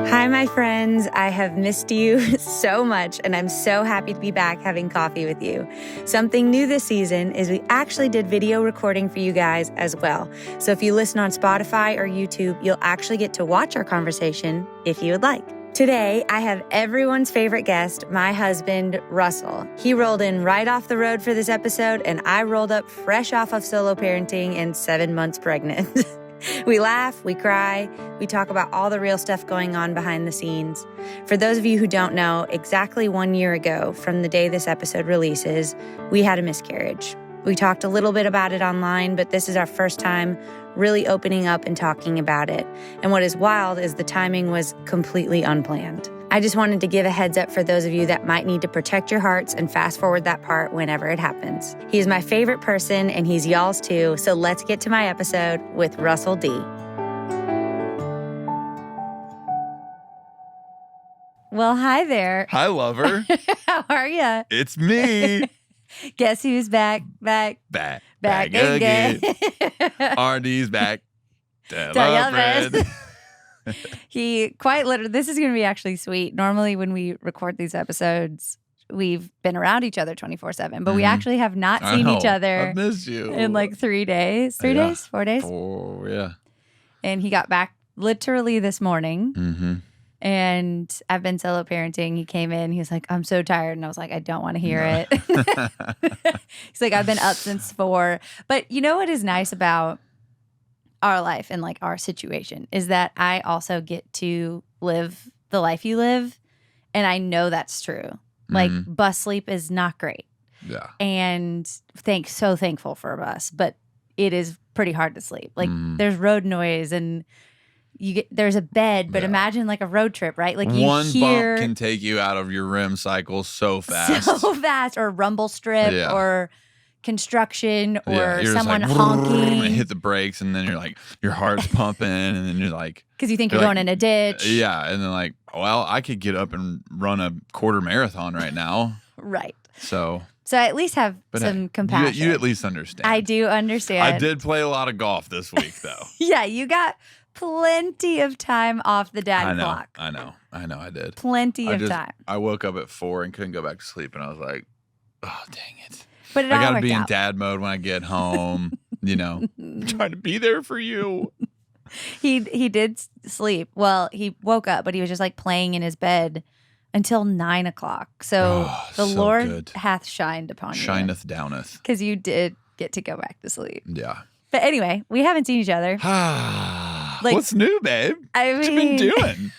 Hi, my friends. I have missed you so much, and I'm so happy to be back having coffee with you. Something new this season is we actually did video recording for you guys as well. So if you listen on Spotify or YouTube, you'll actually get to watch our conversation if you would like. Today, I have everyone's favorite guest, my husband, Russell. He rolled in right off the road for this episode, and I rolled up fresh off of solo parenting and 7 months pregnant. We laugh, we cry, we talk about all the real stuff going on behind the scenes. For those of you who don't know, exactly 1 year ago from the day this episode releases, we had a miscarriage. We talked a little bit about it online, but this is our first time really opening up and talking about it. And what is wild is the timing was completely unplanned. I just wanted to give a heads up for those of you that might need to protect your hearts and fast forward that part whenever it happens. He is my favorite person and he's y'all's too, so let's get to my episode with Russell D. Well, hi there. Hi, lover. How are you? It's me. Guess who's back again. RD's back. Tell your friend. He quite literally, this is going to be actually sweet. Normally when we record these episodes, we've been around each other 24/7, but we actually have not seen each other. I missed you. In like 3 days. 3 days? 4 days? 4, yeah. And he got back literally this morning. Mm-hmm. And I've been solo parenting. He came in. He was like, I'm so tired. And I was like, I don't want to hear it. He's like, I've been up since 4. But you know what is nice about our life and like our situation is that I also get to live the life you live. And I know that's true. Like bus sleep is not great. Yeah. And so thankful for a bus, but it is pretty hard to sleep. Like there's road noise and there's a bed, but imagine like a road trip, right? Like you One hear bump can take you out of your REM cycle so fast. Or rumble strip or construction or you're someone just like, honking. And hit the brakes and then you're like, your heart's pumping and then you're like. Because you think you're going in a ditch. Yeah. And then like, well, I could get up and run a quarter marathon right now. Right. So I at least have some compassion. You at least understand. I do understand. I did play a lot of golf this week though. Yeah, you got plenty of time off the dad clock. I know, I did. Plenty of time. I woke up at 4 and couldn't go back to sleep, and I was like, oh, dang it. But I got to be in dad mode when I get home, I'm trying to be there for you. He did sleep. Well, he woke up, but he was just like playing in his bed until 9 o'clock. So the Lord good. hath shined upon you. Shineth downeth. Because you did get to go back to sleep. Yeah. But anyway, we haven't seen each other. What's new, babe? What you been doing?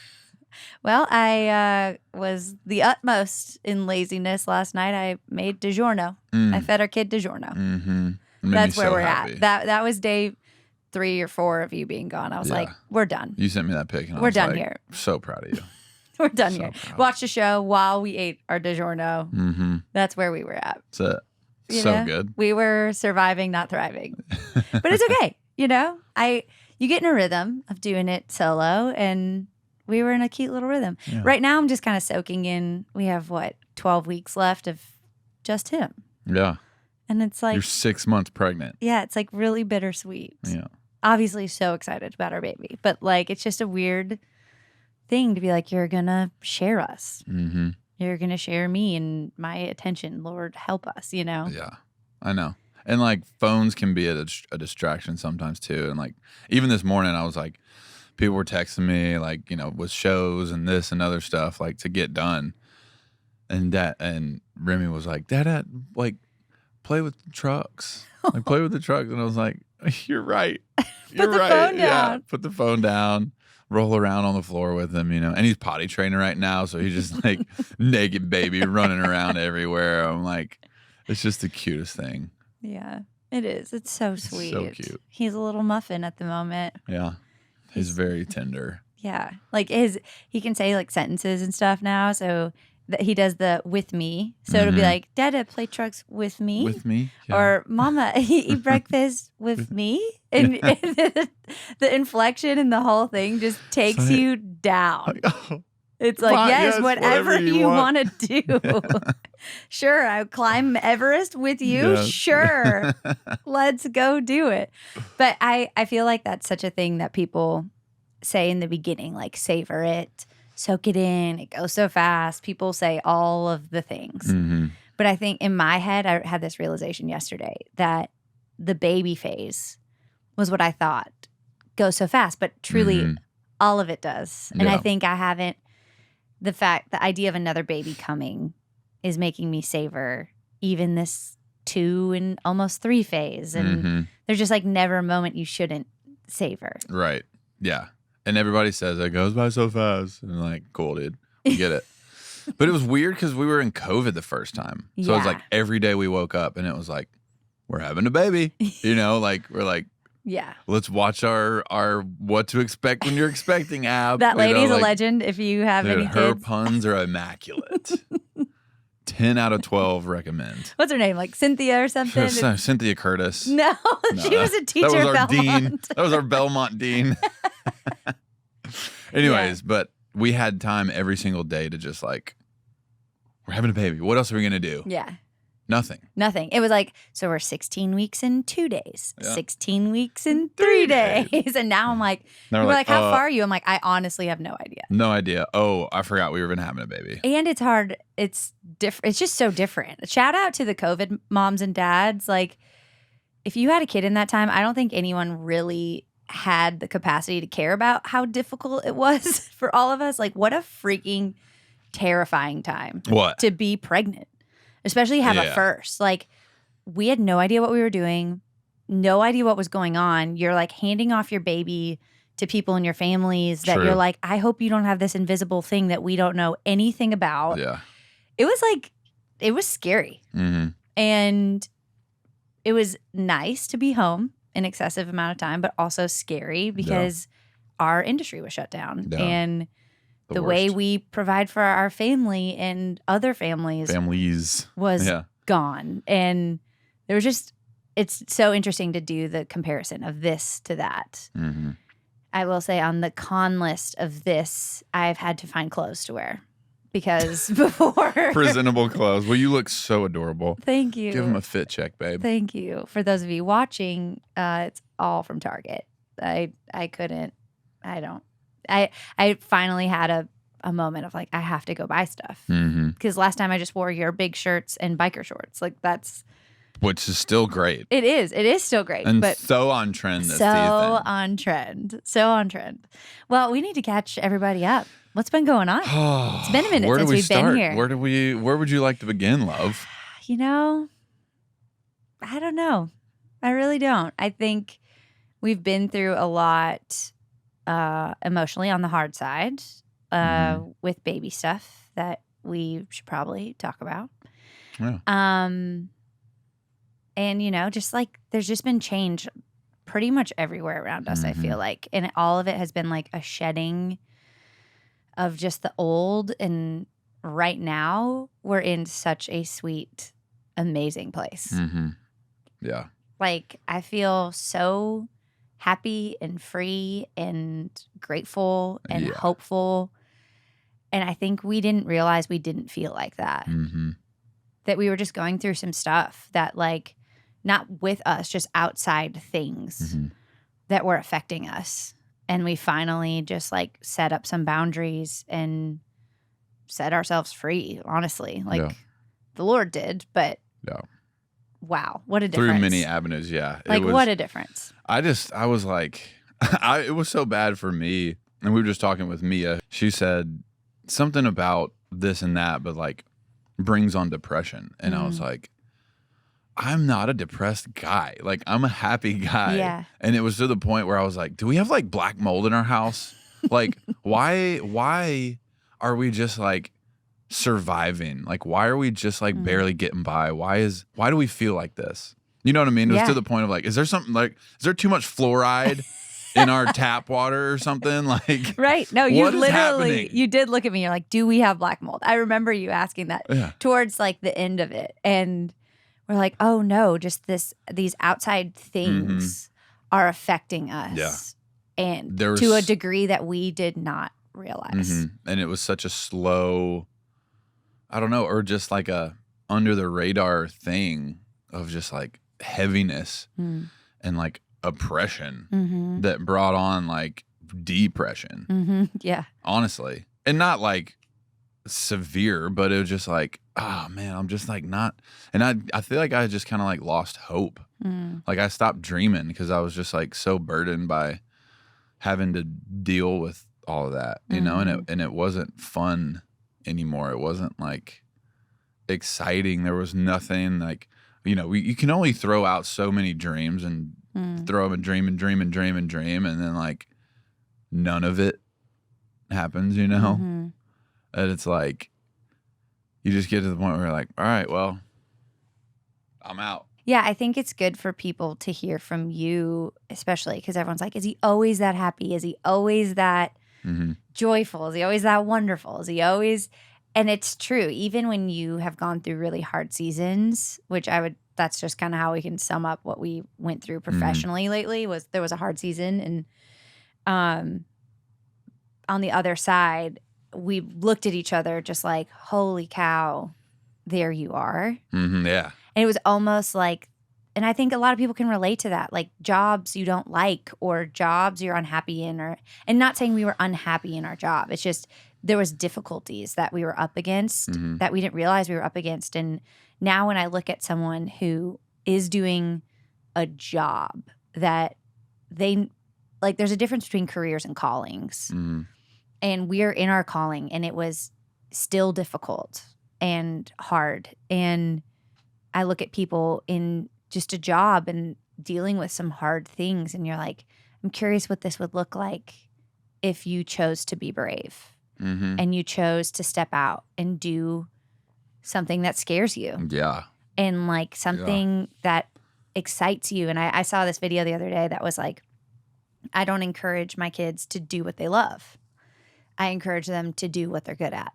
Well, I was the utmost in laziness last night. I made DiGiorno. I fed our kid DiGiorno. Mm-hmm. That's where we're at. That was day 3 or 4 of you being gone. I was like, we're done. You sent me that pic. And we're done here. So proud of you. We're done here. Watched the show while we ate our DiGiorno. Mm-hmm. That's where we were at. That's it. So good. We were surviving, not thriving. But it's okay. You get in a rhythm of doing it solo, and we were in a cute little rhythm. Yeah. Right now, I'm just kind of soaking in. We have, 12 weeks left of just him. Yeah. And it's like... You're 6 months pregnant. Yeah, it's like really bittersweet. Yeah. Obviously so excited about our baby. But it's just a weird thing to be like, you're going to share us. Mm-hmm. You're going to share me and my attention. Lord, help us, Yeah, I know. And phones can be a distraction sometimes too. And even this morning, I was like, people were texting me with shows and this and other stuff to get done. And Remy was like, Dad, play with the trucks. Play with the trucks. And I was like, you're right. You're right. Phone down. Yeah, put the phone down. Roll around on the floor with him, and he's potty training right now, so he's just naked baby running around everywhere. I'm like, it's just the cutest thing. Yeah, it is. It's so sweet. So cute. He's a little muffin at the moment. Yeah, he's very tender. Yeah, he can say sentences and stuff now, so he does the with me. So it'll be like, Dada, play trucks with me. With me? Yeah. Or Mama, eat breakfast with me. And the inflection and the whole thing just takes you down. It's like, yes, whatever you want to do. Sure, I'll climb Everest with you. Yes. Sure. Let's go do it. But I feel like that's such a thing that people say in the beginning, savor it. soak it in. It goes so fast. People say all of the things. But I think in my head, I had this realization yesterday that the baby phase was what I thought goes so fast, but truly all of it does. And I think I haven't, the idea of another baby coming is making me savor even this 2 and almost 3 phase. And there's just like never a moment you shouldn't savor. Right. Yeah. And everybody says it goes by so fast. And like, cool, dude. We get it. But it was weird because we were in COVID the first time. So it was like every day we woke up and it was like, we're having a baby. You know, like we're like, let's watch our what to expect when you're expecting app. That lady's like, a legend if you have any kids. Her puns are immaculate. 10 out of 12 recommend. What's her name? Like Cynthia or something? Cynthia Curtis. No, she was a teacher that was at our Belmont. Dean. That was our Belmont dean. Anyways, but we had time every single day to just like, we're having a baby. What else are we going to do? Yeah. Nothing. It was like, so we're 16 weeks in 2 days, 16 weeks in 3 days. And now I'm like, we're like, how far are you? I'm like, I honestly have no idea. No idea. Oh, I forgot we were even having a baby. And it's hard. It's different. It's just so different. Shout out to the COVID moms and dads. Like, if you had a kid in that time, I don't think anyone really had the capacity to care about how difficult it was for all of us. Like, what a freaking terrifying time. What? To be pregnant. Especially have a first. Like, we had no idea what we were doing, no idea what was going on. You're like handing off your baby to people in your families that you're like, I hope you don't have this invisible thing that we don't know anything about. Yeah. It was like, it was scary. And it was nice to be home an excessive amount of time, but also scary because our industry was shut down. And the way we provide for our family and other families was gone. And there was just, it's so interesting to do the comparison of this to that. I will say on the con list of this, I've had to find clothes to wear because before. Presentable clothes. Well, you look so adorable. Thank you. Give them a fit check, babe. Thank you. For those of you watching, it's all from Target. I finally had a moment of like, I have to go buy stuff. Because last time I just wore your big shirts and biker shorts. Like which is still great. It is. It is still great. And but so on trend this season. So on trend. Well, we need to catch everybody up. What's been going on? It's been a minute since we've been here. Where would you like to begin, love? You know, I don't know. I really don't. I think we've been through a lot emotionally on the hard side with baby stuff that we should probably talk about. Yeah. And, you know, just like there's just been change pretty much everywhere around us, I feel like. And all of it has been like a shedding of just the old. And right now we're in such a sweet, amazing place. Yeah. Like I feel so happy and free and grateful and hopeful. And I think we didn't realize we didn't feel like that. That we were just going through some stuff that like, not with us, just outside things that were affecting us. And we finally just like set up some boundaries and set ourselves free, honestly. Like the Lord did, but wow, what a difference. Through many avenues, Like what a difference. I was like, it was so bad for me. And we were just talking with Mia. She said something about this and that, but like brings on depression. And I was like, I'm not a depressed guy. Like, I'm a happy guy. Yeah. And it was to the point where I was like, do we have like black mold in our house? Like, why are we just like surviving? Like, why are we just like barely getting by? Why do we feel like this? You know what I mean? It was to the point of like, is there too much fluoride in our tap water or something? Like, right. No, you literally, you did look at me. You're like, do we have black mold? I remember you asking that towards like the end of it. And we're like, oh no, just these outside things are affecting us. And to a degree that we did not realize. And it was such a slow, I don't know, or just like a under the radar thing of just like heaviness and like oppression that brought on like depression. Yeah. Honestly. and not like severe, but it was just like, oh man, I'm just like not, and I feel like I just kind of like lost hope. Like I stopped dreaming because I was just like so burdened by having to deal with all of that, you know, and it wasn't fun anymore. It wasn't like exciting. There was nothing like, you know, you can only throw out so many dreams and throw them and dream and dream and dream and dream, and then like none of it happens, you know. And it's like you just get to the point where you're like, all right, well, I'm out. Yeah, I think it's good for people to hear from you, especially because everyone's like, is he always that happy? Is he always that joyful? Is he always that wonderful? Is he always? And it's true. Even when you have gone through really hard seasons, which that's just kind of how we can sum up what we went through professionally lately, was there was a hard season. And on the other side, we looked at each other just like, holy cow, there you are. Yeah. And it was almost like, and I think a lot of people can relate to that, like jobs you don't like or jobs you're unhappy in, and not saying we were unhappy in our job. It's just there was difficulties that we were up against that we didn't realize we were up against. And now when I look at someone who is doing a job that they, like there's a difference between careers and callings. And we're in our calling, and it was still difficult and hard. And I look at people in just a job and dealing with some hard things, and you're like, I'm curious what this would look like if you chose to be brave and you chose to step out and do something that scares you. Yeah. And like something that excites you. And I saw this video the other day that was like, I don't encourage my kids to do what they love. I encourage them to do what they're good at.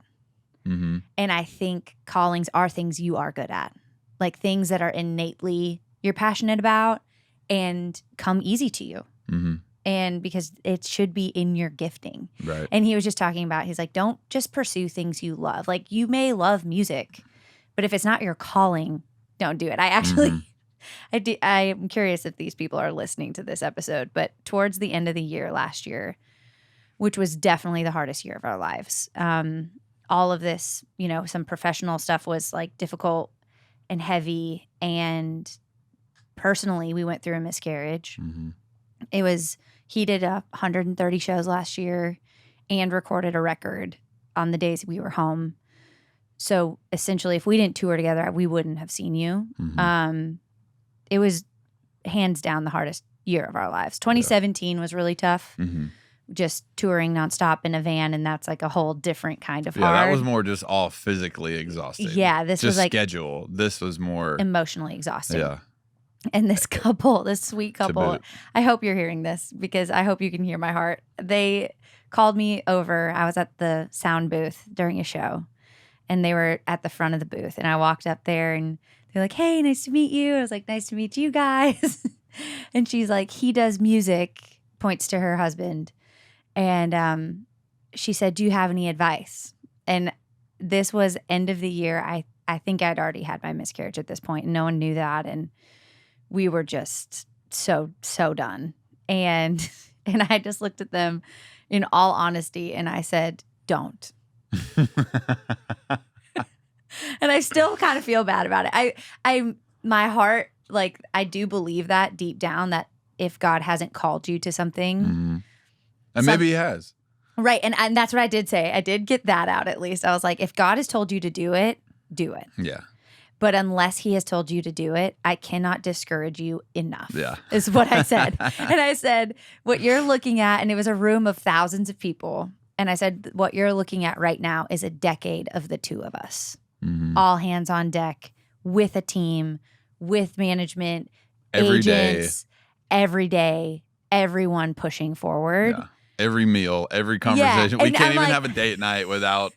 And I think callings are things you are good at. Like things that are innately you're passionate about and come easy to you. And because it should be in your gifting. Right. And he was just talking about, he's like, don't just pursue things you love. Like you may love music, but if it's not your calling, don't do it. I actually, I'm curious if these people are listening to this episode, but towards the end of the year last year, which was definitely the hardest year of our lives, all of this, you know, some professional stuff was like difficult and heavy. And personally, we went through a miscarriage. He did 130 shows last year and recorded a record on the days we were home. So essentially, if we didn't tour together, we wouldn't have seen you. It was hands down the hardest year of our lives. 2017 was really tough. Just touring nonstop in a van, and that's like a whole different kind of hard. Yeah, that was more just all physically exhausting. Yeah, this just was like schedule. This was more emotionally exhausting. Yeah. And this couple, this sweet couple, I hope you're hearing this because I hope you can hear my heart. They called me over. I was at the sound booth during a show, and they were at the front of the booth. And I walked up there, and they're like, hey, nice to meet you. I was like, nice to meet you guys. And she's like, he does music, points to her husband. And she said, do you have any advice? And this was end of the year. I think I'd already had my miscarriage at this point, and no one knew that. And we were just so done. And I just looked at them in all honesty, and I said, don't. And I still kind of feel bad about it. My heart, like, I do believe that deep down, that if God hasn't called you to something. And maybe he has. Right. And that's what I did say. I did get that out at least. I was like, if God has told you to do it, do it. Yeah. But unless he has told you to do it, I cannot discourage you enough. Yeah. Is what I said. And I said, what you're looking at, and it was a room of thousands of people. And I said, what you're looking at right now is a decade of the two of us. All hands on deck, with a team, with management, agents, every day, everyone pushing forward. Yeah. Every meal, every conversation. Yeah. We can't even have a date night without,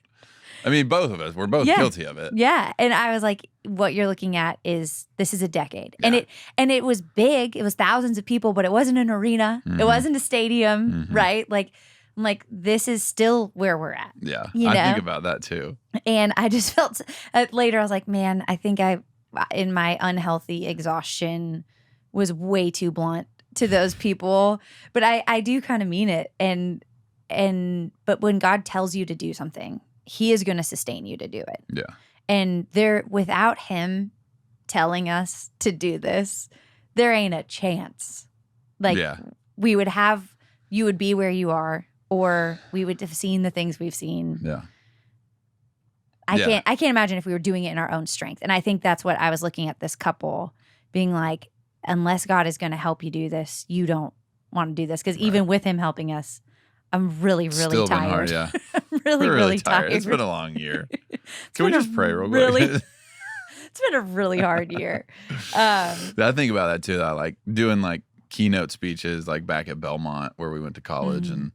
I mean, both of us, we're both guilty of it. Yeah. And I was like, what you're looking at is, this is a decade. Yeah. And it was big. It was thousands of people, but it wasn't an arena. It wasn't a stadium, right? Like, I'm like, this is still where we're at. Yeah. You know? I think about that too. And I just felt, later I was like, man, I think in my unhealthy exhaustion, was way too blunt to those people. But I do kind of mean it. And But when God tells you to do something, he is going to sustain you to do it. Yeah. And without him telling us to do this, there ain't a chance. Like you would be where you are, or we would have seen the things we've seen. Yeah. I can't imagine if we were doing it in our own strength. And I think that's what I was looking at this couple being like, unless God is going to help you do this, you don't want to do this. Because even with him helping us, I'm really, really Still tired. Been hard, yeah. I'm really tired. It's been a long year. Can we just pray real quick? It's been a really hard year. I think about that too. I like doing like keynote speeches like back at Belmont where we went to college and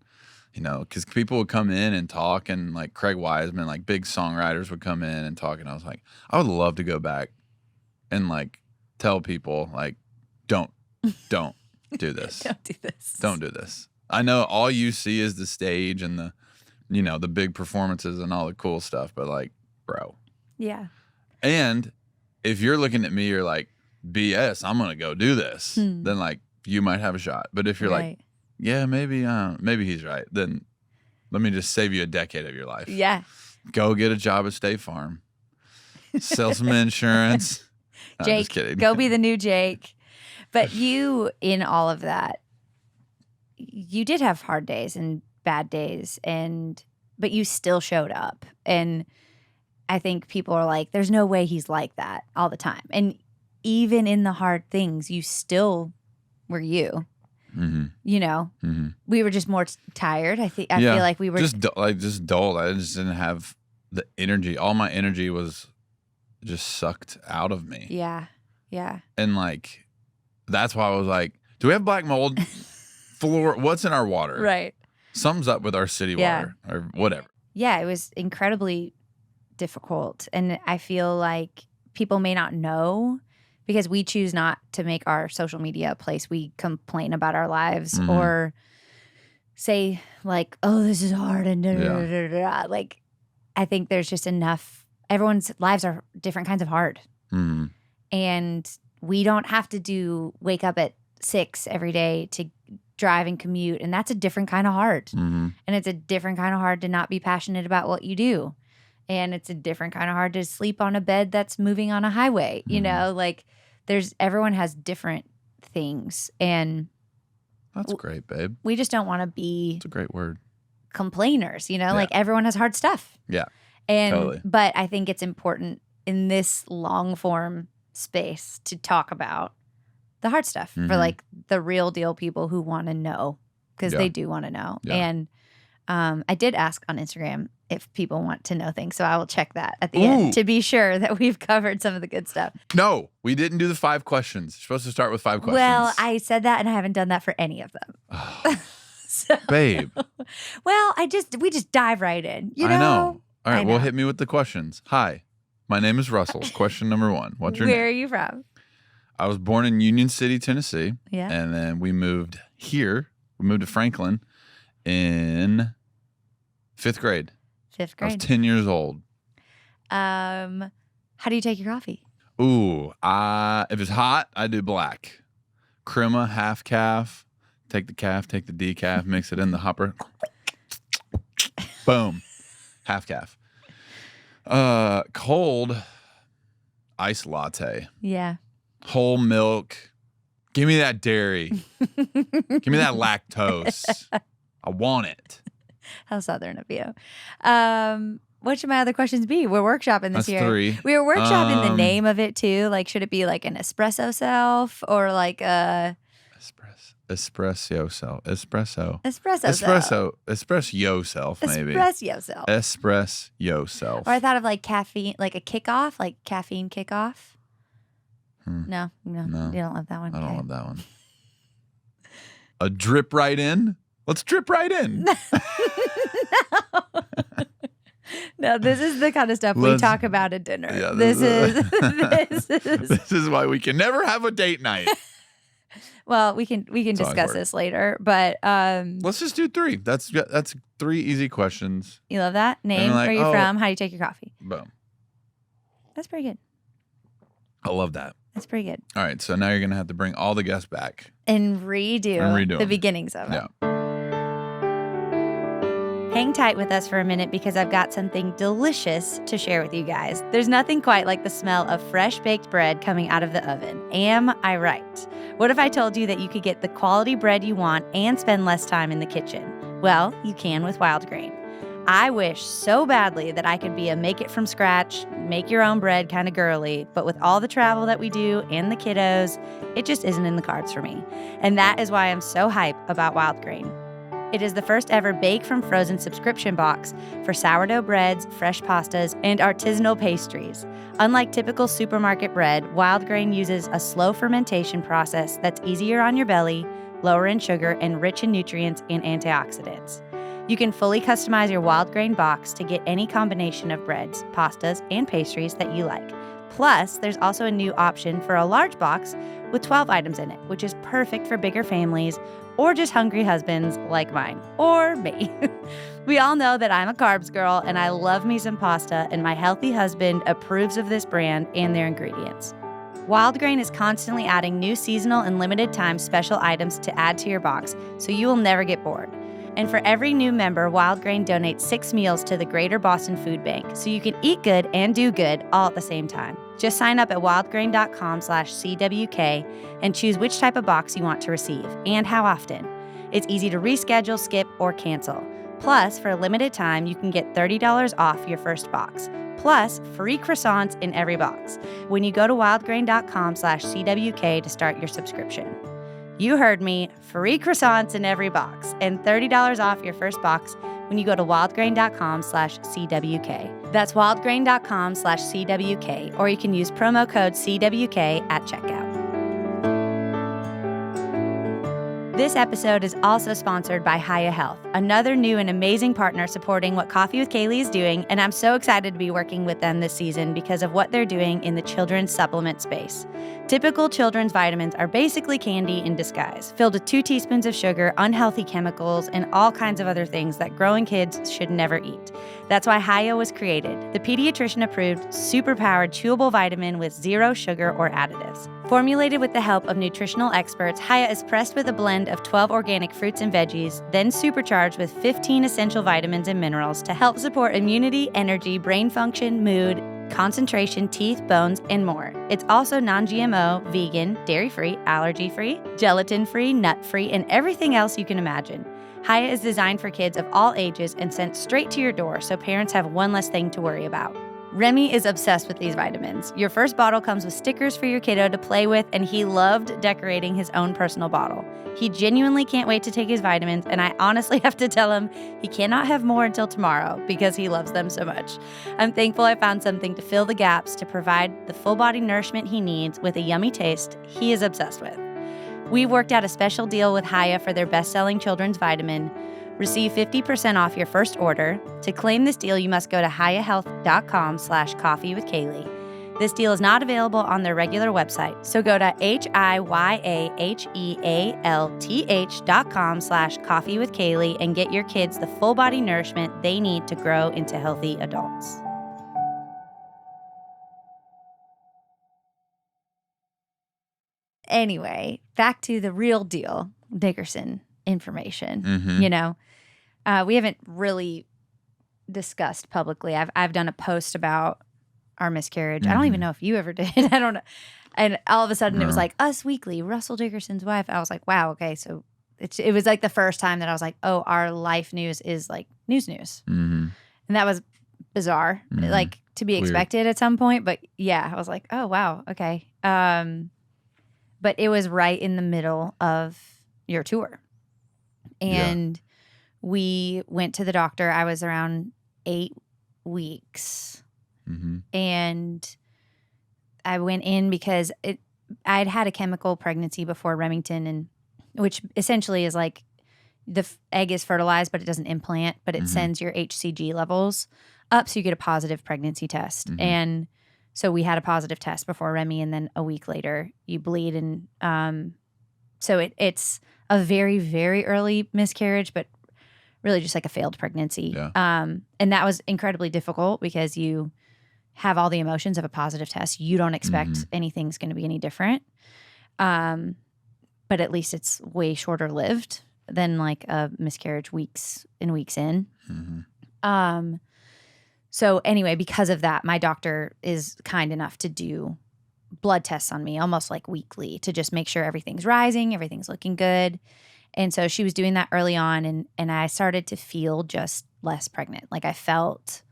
because people would come in and talk, and like Craig Wiseman, like big songwriters would come in and talk, and I was like, I would love to go back and like tell people like, don't do this. Don't do this. Don't do this. I know all you see is the stage and the big performances and all the cool stuff, but like, bro. Yeah. And if you're looking at me, you're like, BS, I'm going to go do this. Then like you might have a shot. But if you're like, yeah, maybe he's right, then let me just save you a decade of your life. Yeah. Go get a job at State Farm. Sell some insurance. No, Jake, just kidding. Go be the new Jake. But you, in all of that, you did have hard days and bad days, but you still showed up. And I think people are like, there's no way he's like that all the time. And even in the hard things, you still were you. Mm-hmm. We were just more tired. I feel like we were just dull. I just didn't have the energy. All my energy was just sucked out of me. Yeah. Yeah. And like, that's why I was like, do we have black mold? What's in our water? Right. Something's up with our city water or whatever. Yeah, it was incredibly difficult. And I feel like people may not know because we choose not to make our social media a place we complain about our lives or say like, oh, this is hard and da, da, da, da, da. Like, I think there's just enough. Everyone's lives are different kinds of hard. And we don't have to wake up at 6 every day to drive and commute. And that's a different kind of hard. And it's a different kind of hard to not be passionate about what you do. And it's a different kind of hard to sleep on a bed that's moving on a highway. Like everyone has different things. And that's great, babe. We just don't want to be it's a great word. Complainers, like everyone has hard stuff. Yeah. And totally. But I think it's important in this long form space to talk about the hard stuff for like the real deal people who want to know, because they do want to know. And I did ask on Instagram if people want to know things, so I will check that at the end to be sure that we've covered some of the good stuff. No, we didn't do the 5 questions. You're supposed to start with 5 questions. Well, I said that and I haven't done that for any of them. Babe. Well, we just dive right in. I know. All right, well, hit me with the questions. Hi, my name is Russell. Question number 1. What's your name? Where are you from? I was born in Union City, Tennessee. Yeah. And then we moved here. We moved to Franklin in 5th grade. 5th grade. I was 10 years old. How do you take your coffee? Ooh, if it's hot, I do black. Crema, half calf. Take the calf, take the decaf, mix it in the hopper. Boom. Half calf. Cold, iced latte. Yeah. Whole milk. Give me that dairy. Give me that lactose. I want it. How Southern of you. What should my other questions be? We're workshopping this year. 3. We were workshopping the name of it too. Like, should it be like an espresso self or like a espresso self? Espresso yourself, maybe. Espresso yourself. Espresso yourself. Or I thought of like caffeine, like a kickoff, like caffeine kickoff. No, you don't love that one. I don't love that one. A drip right in? Let's drip right in. No, this is the kind of stuff we talk about at dinner. Yeah, this is this is why we can never have a date night. Well, we can discuss this later, but let's just do 3. That's 3 easy questions. You love that? Name, where are you from? How do you take your coffee? Boom. That's pretty good. I love that. That's pretty good. All right, so now you're going to have to bring all the guests back. And redo the beginnings of it. Yeah. Hang tight with us for a minute because I've got something delicious to share with you guys. There's nothing quite like the smell of fresh baked bread coming out of the oven. Am I right? What if I told you that you could get the quality bread you want and spend less time in the kitchen? Well, you can with Wildgrain. I wish so badly that I could be a make it from scratch, make your own bread kind of girly, but with all the travel that we do and the kiddos, it just isn't in the cards for me. And that is why I'm so hype about Wildgrain. It is the first ever bake from frozen subscription box for sourdough breads, fresh pastas, and artisanal pastries. Unlike typical supermarket bread, Wildgrain uses a slow fermentation process that's easier on your belly, lower in sugar, and rich in nutrients and antioxidants. You can fully customize your Wildgrain box to get any combination of breads, pastas, and pastries that you like. Plus, there's also a new option for a large box with 12 items in it, which is perfect for bigger families or just hungry husbands like mine, or me. We all know that I'm a carbs girl and I love me some pasta, and my healthy husband approves of this brand and their ingredients. Wildgrain is constantly adding new seasonal and limited time special items to add to your box, so you will never get bored. And for every new member, Wildgrain donates 6 meals to the Greater Boston Food Bank, so you can eat good and do good all at the same time. Just sign up at wildgrain.com/CWK and choose which type of box you want to receive and how often. It's easy to reschedule, skip, or cancel. Plus, for a limited time, you can get $30 off your first box, plus free croissants in every box when you go to wildgrain.com/CWK to start your subscription. You heard me, free croissants in every box and $30 off your first box when you go to wildgrain.com/CWK. That's wildgrain.com/CWK, or you can use promo code CWK at checkout. This episode is also sponsored by Hiya Health, another new and amazing partner supporting what Coffee with Kailey is doing, and I'm so excited to be working with them this season because of what they're doing in the children's supplement space. Typical children's vitamins are basically candy in disguise, filled with 2 teaspoons of sugar, unhealthy chemicals, and all kinds of other things that growing kids should never eat. That's why Hiya was created, the pediatrician-approved, super-powered chewable vitamin with 0 sugar or additives. Formulated with the help of nutritional experts, Hiya is pressed with a blend of 12 organic fruits and veggies, then supercharged with 15 essential vitamins and minerals to help support immunity, energy, brain function, mood, concentration, teeth, bones, and more. It's also non-GMO, vegan, dairy-free, allergy-free, gelatin-free, nut-free, and everything else you can imagine. Hiya is designed for kids of all ages and sent straight to your door so parents have one less thing to worry about. Remy is obsessed with these vitamins. Your first bottle comes with stickers for your kiddo to play with, and he loved decorating his own personal bottle. He genuinely can't wait to take his vitamins, and I honestly have to tell him he cannot have more until tomorrow because he loves them so much. I'm thankful I found something to fill the gaps to provide the full body nourishment he needs with a yummy taste he is obsessed with. We've worked out a special deal with Hiya for their best-selling children's vitamin. Receive 50% off your first order. To claim this deal, you must go to hiyahealth.com/coffeewithkailey. This deal is not available on their regular website, so go to hiyahealth.com/coffeewithkailey and get your kids the full body nourishment they need to grow into healthy adults. Anyway, back to the real deal, Dickerson information. Mm-hmm. You know, we haven't really discussed publicly. I've done a post about our miscarriage. I don't even know if you ever did. I don't know. And all of a sudden it was like Us Weekly, Russell Dickerson's wife. I was like, wow, okay. So it was like the first time that I was like, oh, our life news is like news. Mm-hmm. And that was bizarre, like to be expected at some point. But yeah, I was like, oh, wow, okay. But it was right in the middle of your tour. And we went to the doctor. I was around 8 weeks. Mm-hmm. And I went in because I'd had a chemical pregnancy before Remington, and which essentially is like the egg is fertilized, but it doesn't implant, but it sends your HCG levels up so you get a positive pregnancy test. Mm-hmm. And so we had a positive test before Remy, and then a week later you bleed. And so it's a very, very early miscarriage, but really just like a failed pregnancy. Yeah. And that was incredibly difficult because you have all the emotions of a positive test. You don't expect anything's going to be any different. But at least it's way shorter lived. than like a miscarriage weeks in. Mm-hmm. So anyway, because of that, my doctor is kind enough to do blood tests on me almost like weekly to just make sure everything's rising, everything's looking good. And so she was doing that early on, and I started to feel just less pregnant. Like I felt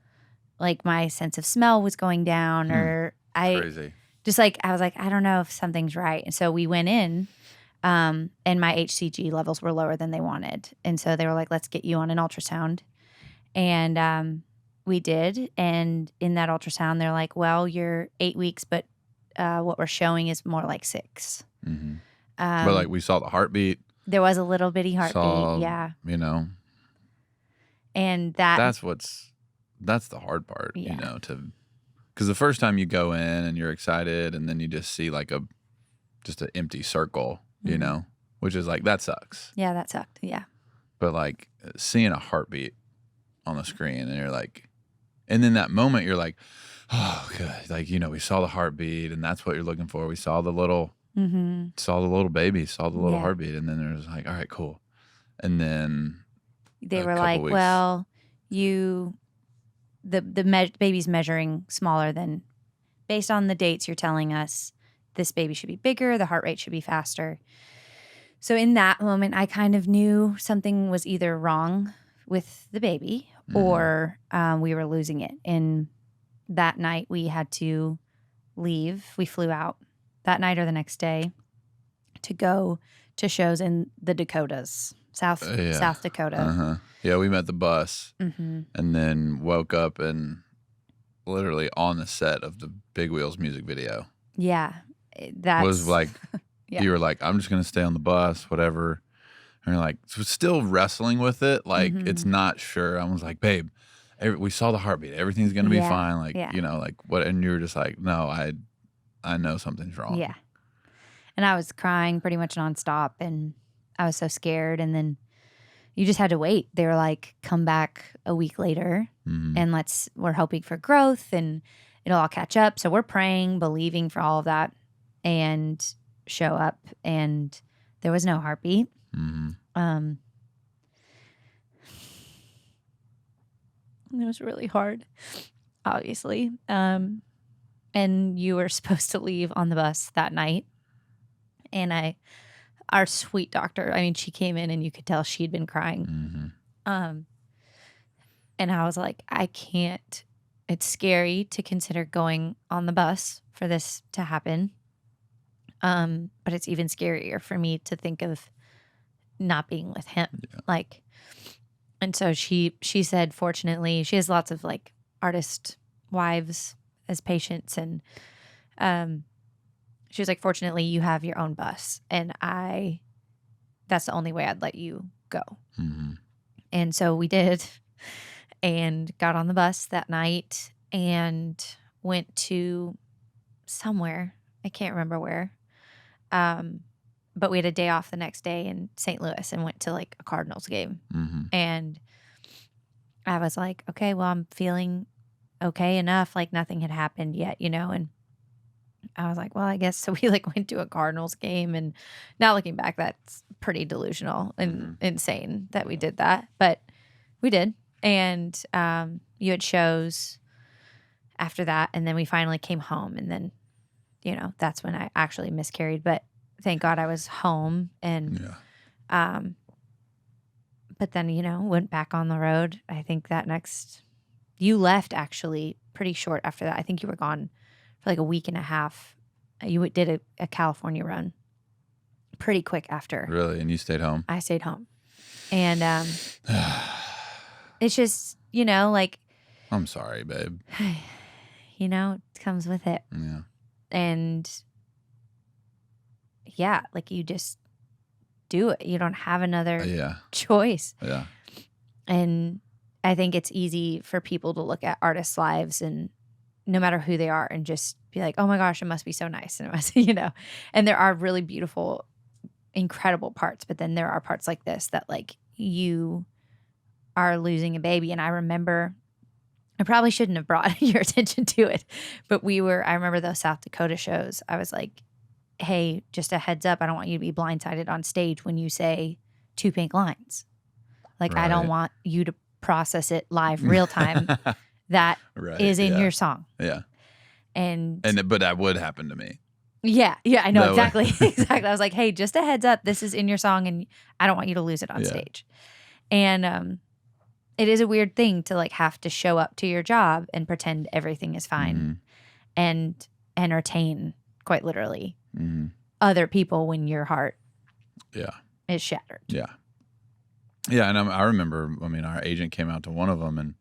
like my sense of smell was going down, or Crazy. I was like, I don't know if something's right. And so we went in, and my HCG levels were lower than they wanted. And so they were like, let's get you on an ultrasound. And we did. And in that ultrasound, they're like, well, you're 8 weeks, but what we're showing is more like 6. Mm-hmm. But like we saw the heartbeat. There was a little bitty heartbeat, yeah. You know. And that's the hard part, yeah. you know, because the first time you go in and you're excited and then you just see like just an empty circle, mm-hmm. you know, which is like, that sucks. Yeah, that sucked, yeah. But like seeing a heartbeat on the screen and you're like, and then that moment you're like, oh, good. Like, you know, we saw the heartbeat and that's what you're looking for. We saw the little, mm-hmm. saw the little baby, saw the little heartbeat. And then there's like, all right, cool. And then they were like, well, the baby's measuring smaller than, based on the dates you're telling us, this baby should be bigger, the heart rate should be faster. So in that moment, I kind of knew something was either wrong with the baby mm-hmm. or we were losing it. And that night we had to leave. We flew out that night or the next day to go to shows in the Dakotas, South Dakota. Uh-huh. Yeah, we met the bus mm-hmm. and then woke up and literally on the set of the Big Wheels music video. Yeah. That was like, yeah. You were like, I'm just going to stay on the bus, whatever. And you're like, so still wrestling with it. Like, mm-hmm. it's not sure. I was like, babe, we saw the heartbeat. Everything's going to be fine. Like, you know, like what? And you were just like, no, I know something's wrong. Yeah. And I was crying pretty much nonstop and I was so scared. And then you just had to wait. They were like, come back a week later mm-hmm. and we're hoping for growth and it'll all catch up. So we're praying, believing for all of that, and show up and there was no heartbeat. Mm-hmm. It was really hard, obviously. And you were supposed to leave on the bus that night. And our sweet doctor, I mean, she came in and you could tell she'd been crying. Mm-hmm. And I was like, I can't. It's scary to consider going on the bus for this to happen. But it's even scarier for me to think of not being with him. Yeah. Like, and so she said, fortunately, she has lots of like artist wives as patients. And she was like, fortunately, you have your own bus. And that's the only way I'd let you go. Mm-hmm. And so we did, and got on the bus that night and went to somewhere. I can't remember where. But we had a day off the next day in St. Louis and went to like a Cardinals game. Mm-hmm. And I was like, okay, well, I'm feeling okay enough. Like nothing had happened yet, you know? And I was like, well, I guess. So we like went to a Cardinals game, and now looking back, that's pretty delusional and insane that we did that, but we did. And you had shows after that, and then we finally came home, and then, you know, that's when I actually miscarried. But thank God I was home, and but then, you know, went back on the road. I think you left actually pretty short after that. I think you were gone for like a week and a half. You did a California run pretty quick after. Really? And you stayed home? I stayed home. And it's just, you know, like. I'm sorry, babe. You know, it comes with it. Yeah. And yeah, like you just do it. You don't have another choice. Yeah. And I think it's easy for people to look at artists' lives, and no matter who they are, and just be like, oh my gosh, it must be so nice. And it must, you know, and there are really beautiful, incredible parts, but then there are parts like this that like you are losing a baby. And I remember, I probably shouldn't have brought your attention to it, but I remember those South Dakota shows. I was like, hey, just a heads up, I don't want you to be blindsided on stage when you say two pink lines. Like, I don't Right. want you to process it live real time. That Right, is in yeah. your song. Yeah. And But that would happen to me. yeah, I know, That exactly. Exactly. I was like, hey, just a heads up, this is in your song and I don't want you to lose it on Yeah. stage. And it is a weird thing to like have to show up to your job and pretend everything is fine and entertain, quite literally, other people when your heart is shattered. Yeah. Yeah, and I remember, I mean, our agent came out to one of them, and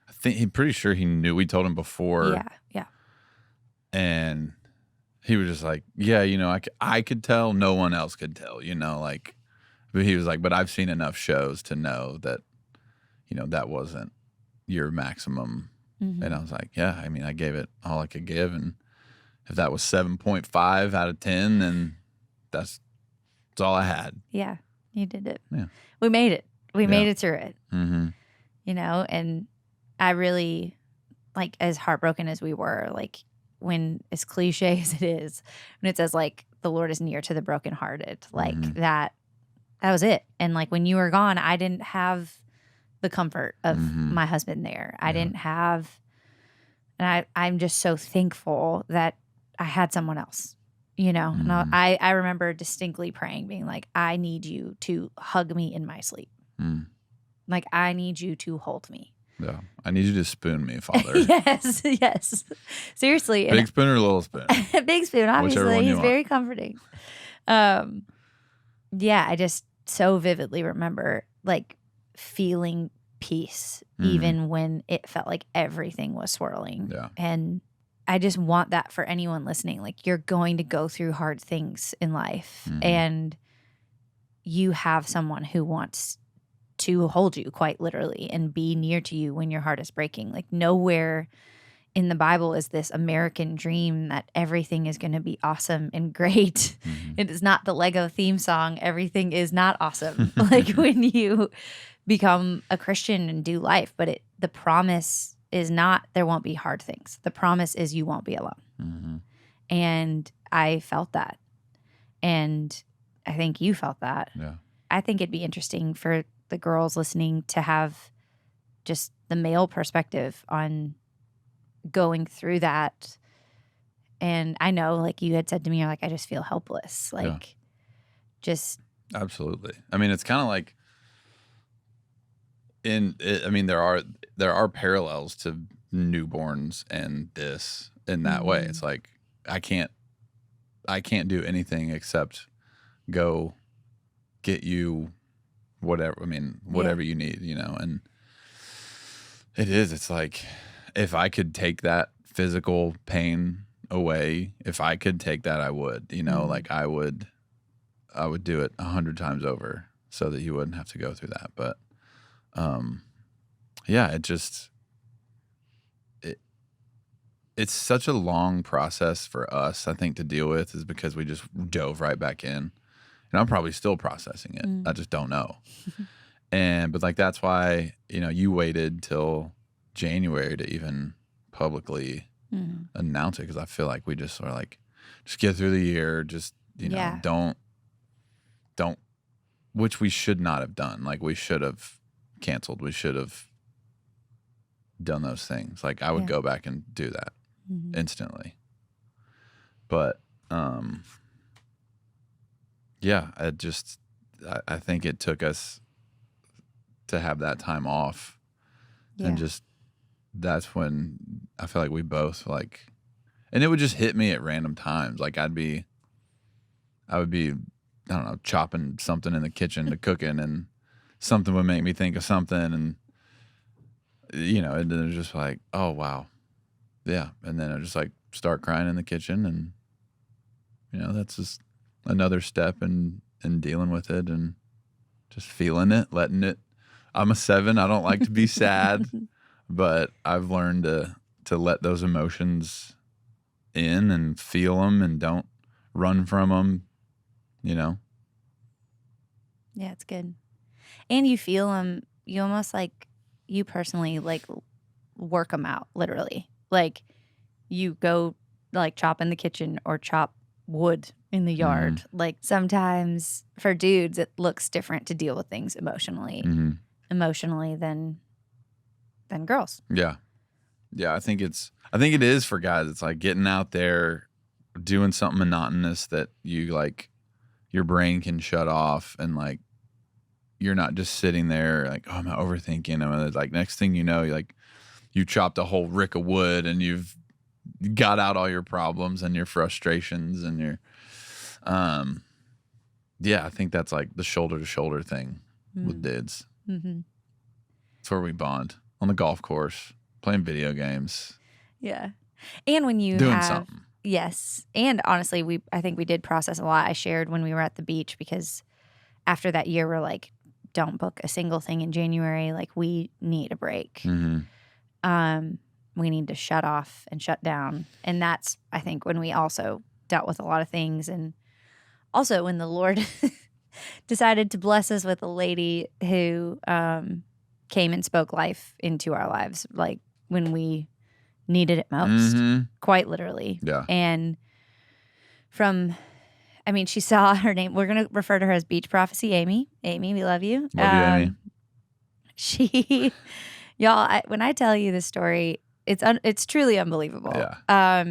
I think he's pretty sure he knew. We told him before. Yeah. And he was just like, yeah, you know, I could tell, no one else could tell, you know, like, but he was like, but I've seen enough shows to know that, you know, that wasn't your maximum. And I was like, yeah, I mean, I gave it all I could give. And if that was 7.5 out of 10, then that's all I had. Yeah, you did it. Yeah. We made it. We made it through it. Mm-hmm. You know, and I really, like, as heartbroken as we were, like, when, as cliche as it is, when it says, like, the Lord is near to the brokenhearted, like, that was it. And, like, when you were gone, I didn't have the comfort of my husband there. I didn't have, and I'm just so thankful that I had someone else, you know. And I remember distinctly praying, being like, I need you to hug me in my sleep. Like, I need you to hold me. Yeah. I need you to spoon me, Father. Yes. Seriously. Big spoon or little spoon? Big spoon, obviously. He's want. very comforting. Yeah, I just so vividly remember, like, feeling peace even when it felt like everything was swirling. Yeah. And I just want that for anyone listening. Like, you're going to go through hard things in life, and you have someone who wants to hold you, quite literally, and be near to you when your heart is breaking. Like, nowhere in the Bible is this American dream that everything is going to be awesome and great. It is not the Lego theme song. Everything is not awesome. Like, when you become a Christian and do life, but the promise is not there won't be hard things. The promise is you won't be alone. And I felt that. And I think you felt that. Yeah. I think it'd be interesting for the girls listening to have just the male perspective on going through that. And I know, like you had said to me, you're like, I just feel helpless. Like, just. Absolutely. I mean, it's kind of like, I mean, there are parallels to newborns and this in that way. It's like, I can't do anything except go get you whatever. I mean, whatever you need, you know. And it's like, if I could take that physical pain away, if I could take that, I would, you know, like I would do it 100 times over so that you wouldn't have to go through that. But yeah, it's such a long process for us, I think, to deal with, is because we just dove right back in. And I'm probably still processing it. I just don't know. But like, that's why, you know, you waited till January to even publicly announce it, because I feel like we just sort of like, just get through the year, just, you know, don't, which we should not have done. Like, we should have canceled. We should have done those things. Like, I would go back and do that instantly. But yeah, I think it took us to have that time off, and just, that's when I feel like we both, like, and it would just hit me at random times. Like, I would be, I don't know, chopping something in the kitchen to cooking, and something would make me think of something, and, you know, and then it was just like, oh, wow. Yeah. And then I just like start crying in the kitchen, and, you know, that's just another step in dealing with it and just feeling it, letting it. I'm a 7. I don't like to be sad, but I've learned to let those emotions in and feel them, and don't run from them, you know? Yeah, it's good. And you feel them, you almost like, you personally, like, work them out, literally. Like, you go, like, chop in the kitchen or chop wood in the yard. Like sometimes for dudes, it looks different to deal with things emotionally than girls. Yeah. Yeah. I think it is for guys. It's like getting out there, doing something monotonous that you like, your brain can shut off, and like, you're not just sitting there like, oh, I'm overthinking. I mean, like next thing you know, you chopped a whole rick of wood and you've got out all your problems and your frustrations and your, I think that's like the shoulder to shoulder thing with dudes. Mm-hmm. It's where we bond on the golf course, playing video games. Yeah. And when you doing something. Yes. And honestly, I think we did process a lot. I shared when we were at the beach, because after that year, we're like, don't book a single thing in January. Like, we need a break. Mm-hmm. We need to shut off and shut down. And that's, I think, when we also dealt with a lot of things. And also when the Lord decided to bless us with a lady who came and spoke life into our lives, like when we needed it most, quite literally. Yeah. And she saw her name. We're going to refer to her as Beach Prophecy Amy. Amy, we love you. Love you, Amy. Y'all, when I tell you this story, it's truly unbelievable. Yeah.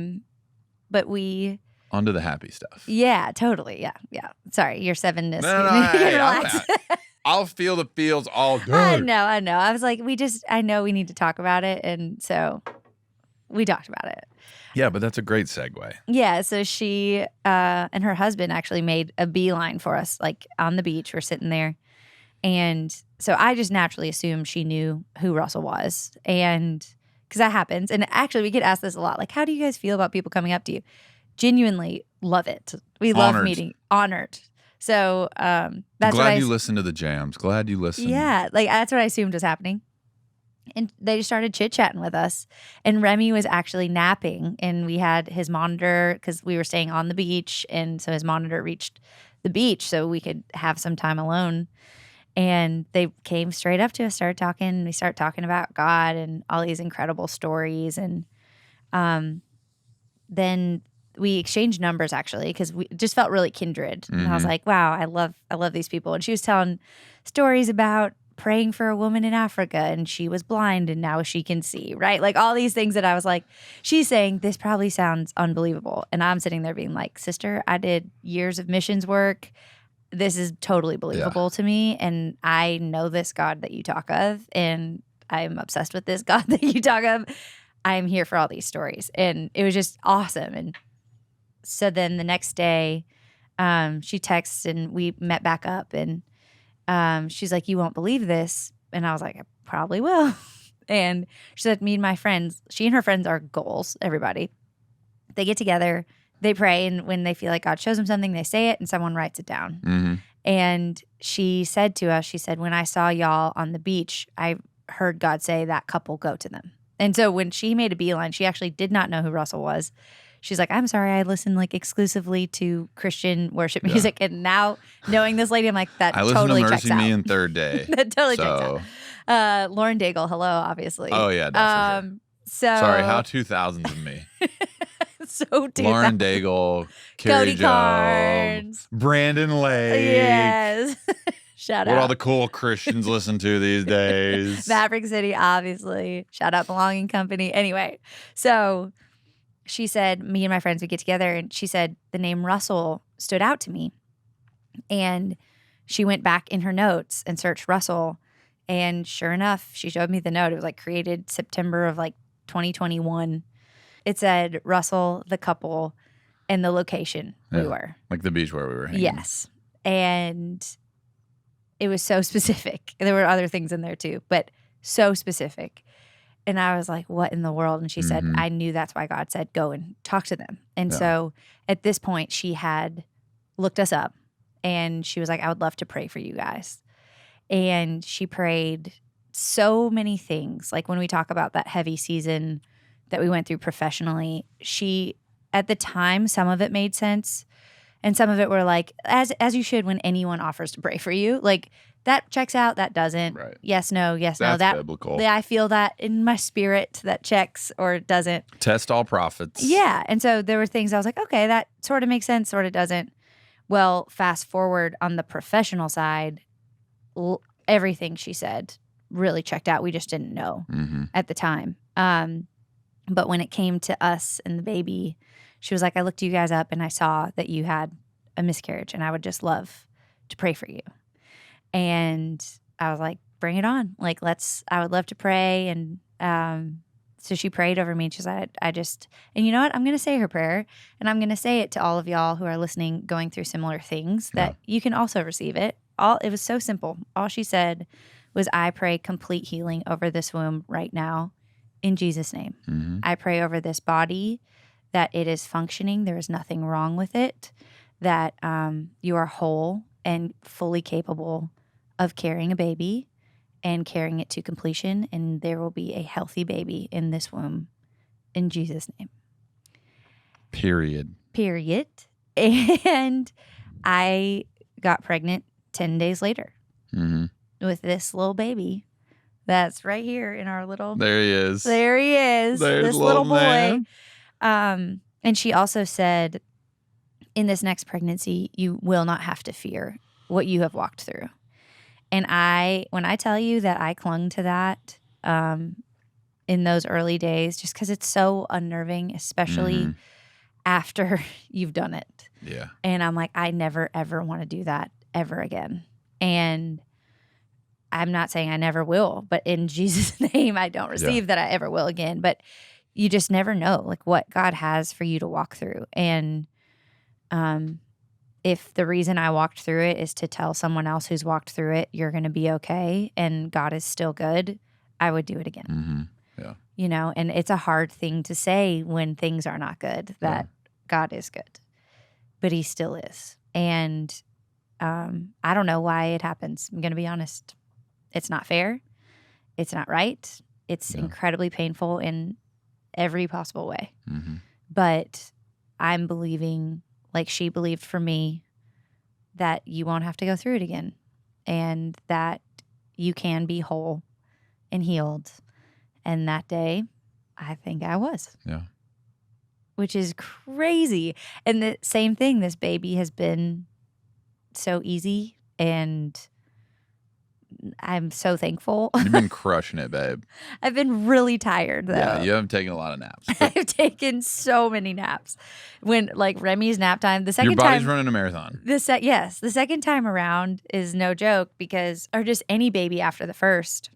But we... On to the happy stuff. Yeah, totally. Yeah. Sorry, your sevenness. No, Relax. I'll feel the feels all day. I know. I was like, I know we need to talk about it. And so we talked about it. Yeah, but that's a great segue. Yeah, so she and her husband actually made a beeline for us, like on the beach. We're sitting there. And so I just naturally assumed she knew who Russell was. And because that happens. And actually, we get asked this a lot. Like, how do you guys feel about people coming up to you? Genuinely love it. We love meeting. Honored. So that's glad you listened to the jams. Glad you listened. Yeah, like that's what I assumed was happening. And they just started chit-chatting with us. And Remy was actually napping. And we had his monitor, because we were staying on the beach. And so his monitor reached the beach so we could have some time alone. And they came straight up to us, started talking. We started talking about God and all these incredible stories. And then we exchanged numbers, actually, because we just felt really kindred. And I was like, wow, I love these people. And she was telling stories about praying for a woman in Africa, and she was blind and now she can see, right? Like all these things that I was like, she's saying, this probably sounds unbelievable. And I'm sitting there being like, sister, I did years of missions work. This is totally believable to me. And I know this God that you talk of, and I'm obsessed with this God that you talk of. I'm here for all these stories. And it was just awesome. And so then the next day, she texts and we met back up, and she's like, you won't believe this. And I was like, I probably will. And she said, me and my friends, she and her friends are goals, everybody. They get together, they pray, and when they feel like God shows them something, they say it and someone writes it down. Mm-hmm. And she said to us, she said, when I saw y'all on the beach, I heard God say that couple, go to them. And so when she made a beeline, she actually did not know who Russell was. She's like, I'm sorry, I listen like exclusively to Christian worship music. And now knowing this lady, I'm like, that totally checks out. I listened to Mercy Me and Third Day. That totally checks out. Lauren Daigle, hello, obviously. Oh, yeah, definitely. Sorry, how 2000s of me. So 2000s. Lauren Daigle, Cody Carnes, Brandon Lake. Yes. Shout out. What all the cool Christians listen to these days. Maverick City, obviously. Shout out Belonging Company. Anyway, so she said, me and my friends would get together, and she said the name Russell stood out to me. And she went back in her notes and searched Russell. And sure enough, she showed me the note. It was like created September of like 2021. It said Russell, the couple, and the location we were. Like the beach where we were hanging. Yes. And it was so specific. There were other things in there too, but so specific. And I was like, what in the world? And she said, I knew that's why God said, go and talk to them. And so at this point, she had looked us up, and she was like, I would love to pray for you guys. And she prayed so many things. Like when we talk about that heavy season that we went through professionally, at the time, some of it made sense. And some of it were like, as you should when anyone offers to pray for you. Like, that checks out, that doesn't. Right. Yes, no, yes, no. That's biblical. I feel that in my spirit that checks or doesn't. Test all prophets. Yeah. And so there were things I was like, okay, that sort of makes sense, sort of doesn't. Well, fast forward on the professional side, everything she said really checked out. We just didn't know at the time. But when it came to us and the baby, she was like, I looked you guys up and I saw that you had a miscarriage and I would just love to pray for you. And I was like, bring it on. Like, I would love to pray. And so she prayed over me and she said, and you know what? I'm going to say her prayer and I'm going to say it to all of y'all who are listening, going through similar things that you can also receive it. It was so simple. All she said was, I pray complete healing over this womb right now in Jesus' name. Mm-hmm. I pray over this body that it is functioning. There is nothing wrong with it, that you are whole and fully capable of carrying a baby and carrying it to completion, and there will be a healthy baby in this womb in Jesus' name. Period. And I got pregnant 10 days later with this little baby that's right here in our little... There he is. There's this little boy. And she also said, in this next pregnancy, you will not have to fear what you have walked through. And when I tell you that I clung to that in those early days, just because it's so unnerving, especially after you've done it. Yeah. And I'm like, I never, ever want to do that ever again. And I'm not saying I never will, but in Jesus' name, I don't receive that I ever will again. But you just never know, like, what God has for you to walk through. And if the reason I walked through it is to tell someone else who's walked through it, you're going to be okay and God is still good, I would do it again. Mm-hmm. Yeah. You know, and it's a hard thing to say when things are not good, that God is good, but he still is. And I don't know why it happens. I'm going to be honest. It's not fair. It's not right. It's incredibly painful in every possible way. Mm-hmm. But I'm believing, like she believed for me, that you won't have to go through it again and that you can be whole and healed. And that day, I think I was. Yeah. Which is crazy. And the same thing, this baby has been so easy and I'm so thankful. You've been crushing it, babe. I've been really tired, though. Yeah, you haven't taken a lot of naps. I've taken so many naps. When, like, Remy's nap time, the second time... Your body's running a marathon. Yes. The second time around is no joke because, or just any baby after the first,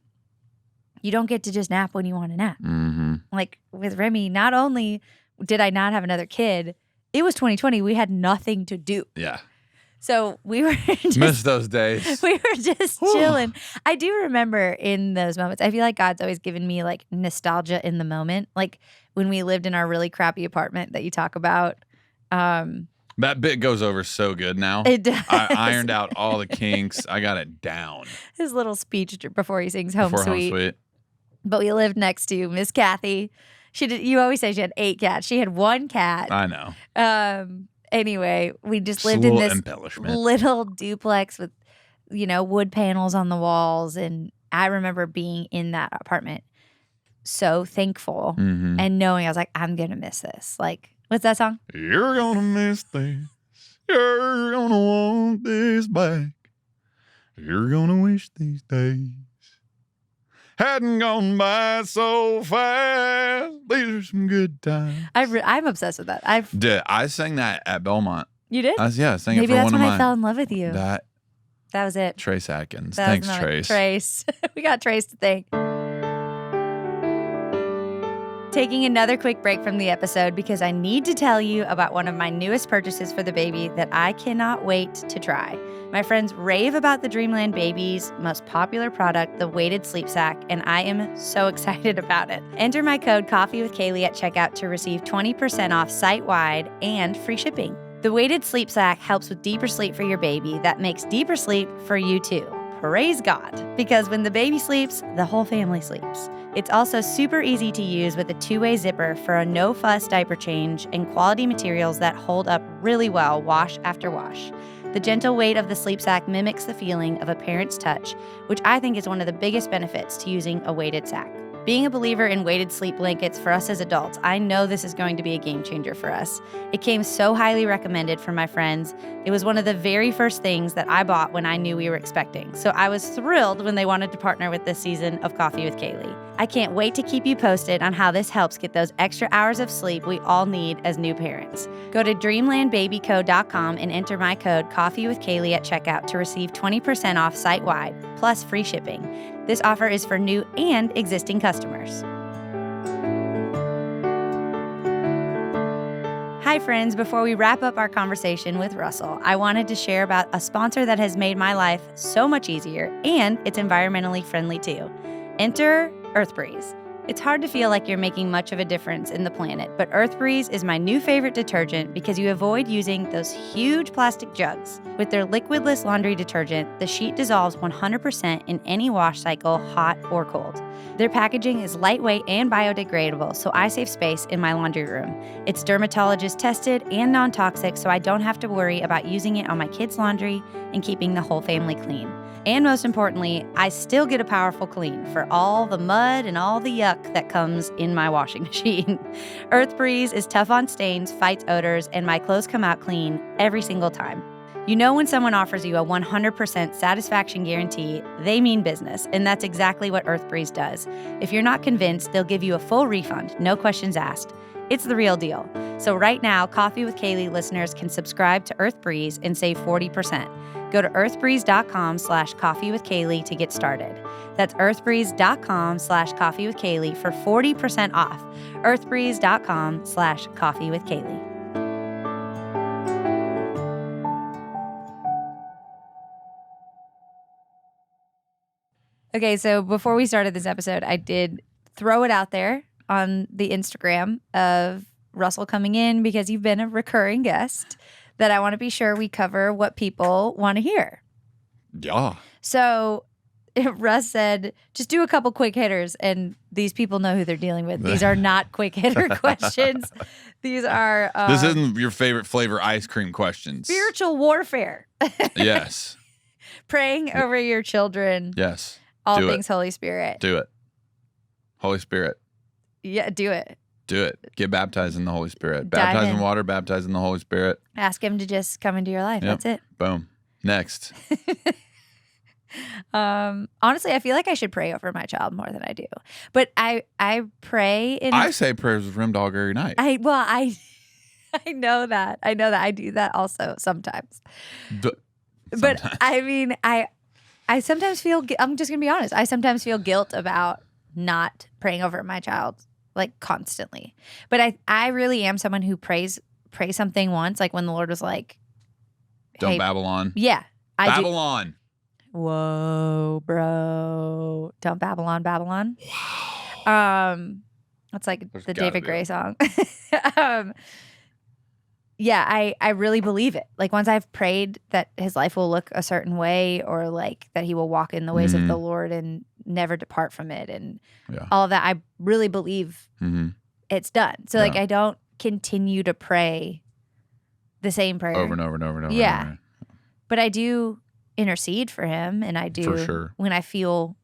you don't get to just nap when you want to nap. Mm-hmm. Like, with Remy, not only did I not have another kid, it was 2020. We had nothing to do. Yeah. So we were just... Miss those days. We were just chilling. I do remember in those moments, I feel like God's always given me like nostalgia in the moment. Like when we lived in our really crappy apartment that you talk about. That bit goes over so good now. It does. I ironed out all the kinks. I got it down. His little speech before he sings Home Sweet. But we lived next to Miss Kathy. You always say she had 8 cats. She had 1 cat. I know. Anyway, we just lived in this little duplex with, wood panels on the walls. And I remember being in that apartment so thankful and knowing I was like, I'm going to miss this. Like, what's that song? You're going to miss this. You're going to want this back. You're going to wish these days hadn't gone by so fast. These are some good times. I'm obsessed with that. I sang that at Belmont. You did? I sang it for one of mine. Maybe that's when I fell in love with you. That was it. Trace Atkins. Thanks, Trace. Trace. We got Trace to thank. Taking another quick break from the episode because I need to tell you about one of my newest purchases for the baby that I cannot wait to try. My friends rave about the Dreamland Baby's most popular product, the weighted sleep sack, and I am so excited about it. Enter my code Coffee with Kailey at checkout to receive 20% off site-wide and free shipping. The weighted sleep sack helps with deeper sleep for your baby that makes deeper sleep for you too. praise God, because when the baby sleeps, the whole family sleeps. It's also super easy to use with a two-way zipper for a no-fuss diaper change and quality materials that hold up really well wash after wash. The gentle weight of the sleep sack mimics the feeling of a parent's touch, which I think is one of the biggest benefits to using a weighted sack. Being a believer in weighted sleep blankets for us as adults, I know this is going to be a game changer for us. It came so highly recommended from my friends. It was one of the very first things that I bought when I knew we were expecting. So I was thrilled when they wanted to partner with this season of Coffee with Kailey. I can't wait to keep you posted on how this helps get those extra hours of sleep we all need as new parents. Go to dreamlandbabyco.com and enter my code Coffee with Kailey at checkout to receive 20% off site-wide, plus free shipping. This offer is for new and existing customers. Hi, friends. Before we wrap up our conversation with Russell, I wanted to share about a sponsor that has made my life so much easier, and it's environmentally friendly too. Enter EarthBreeze. It's hard to feel like you're making much of a difference in the planet, but EarthBreeze is my new favorite detergent because you avoid using those huge plastic jugs. With their liquidless laundry detergent, the sheet dissolves 100% in any wash cycle, hot or cold. Their packaging is lightweight and biodegradable, so I save space in my laundry room. It's dermatologist tested and non-toxic, so I don't have to worry about using it on my kids' laundry and keeping the whole family clean. And most importantly, I still get a powerful clean for all the mud and all the yuck that comes in my washing machine. EarthBreeze is tough on stains, fights odors, and my clothes come out clean every single time. You know when someone offers you a 100% satisfaction guarantee, they mean business, and that's exactly what EarthBreeze does. If you're not convinced, they'll give you a full refund, no questions asked. It's the real deal. So right now, Coffee with Kailey listeners can subscribe to EarthBreeze and save 40%. Go to earthbreeze.com/coffeewithkailey to get started. That's earthbreeze.com/coffeewithkailey for 40% off. earthbreeze.com/coffeewithkailey. Okay, so before we started this episode, I did throw it out there on the Instagram of Russell coming in because you've been a recurring guest, that I want to be sure we cover what people want to hear. Yeah. So Russ said, just do a couple quick hitters, and these people know who they're dealing with. These are not quick hitter questions. These are... this isn't your favorite flavor ice cream questions. Spiritual warfare. Yes. Praying over your children. Yes. All things Holy Spirit. Do it. Holy Spirit. Yeah, do it. Do it. Get baptized in the Holy Spirit. Baptized in water, baptized in the Holy Spirit. Ask him to just come into your life. Yep. That's it. Boom. Next. Honestly, I feel like I should pray over my child more than I do. But I pray in... I say prayers with Rim Dog every night. I know that. I know that. I do that also sometimes. But I mean, I sometimes feel... I'm just going to be honest. I sometimes feel guilt about not praying over my child, like, constantly. But I really am someone who prays something once, like when the Lord was like, Don't Babylon. Yeah. Babylon. Whoa, bro. Don't Babylon. Wow. That's like the David Gray song. Yeah, I really believe it. Like, once I've prayed that his life will look a certain way, or like that he will walk in the ways of the Lord and never depart from it, and all of that, I really believe it's done. So like, I don't continue to pray the same prayer over and over and over and over. Yeah. And over. But I do intercede for him, and I do for sure. when I feel,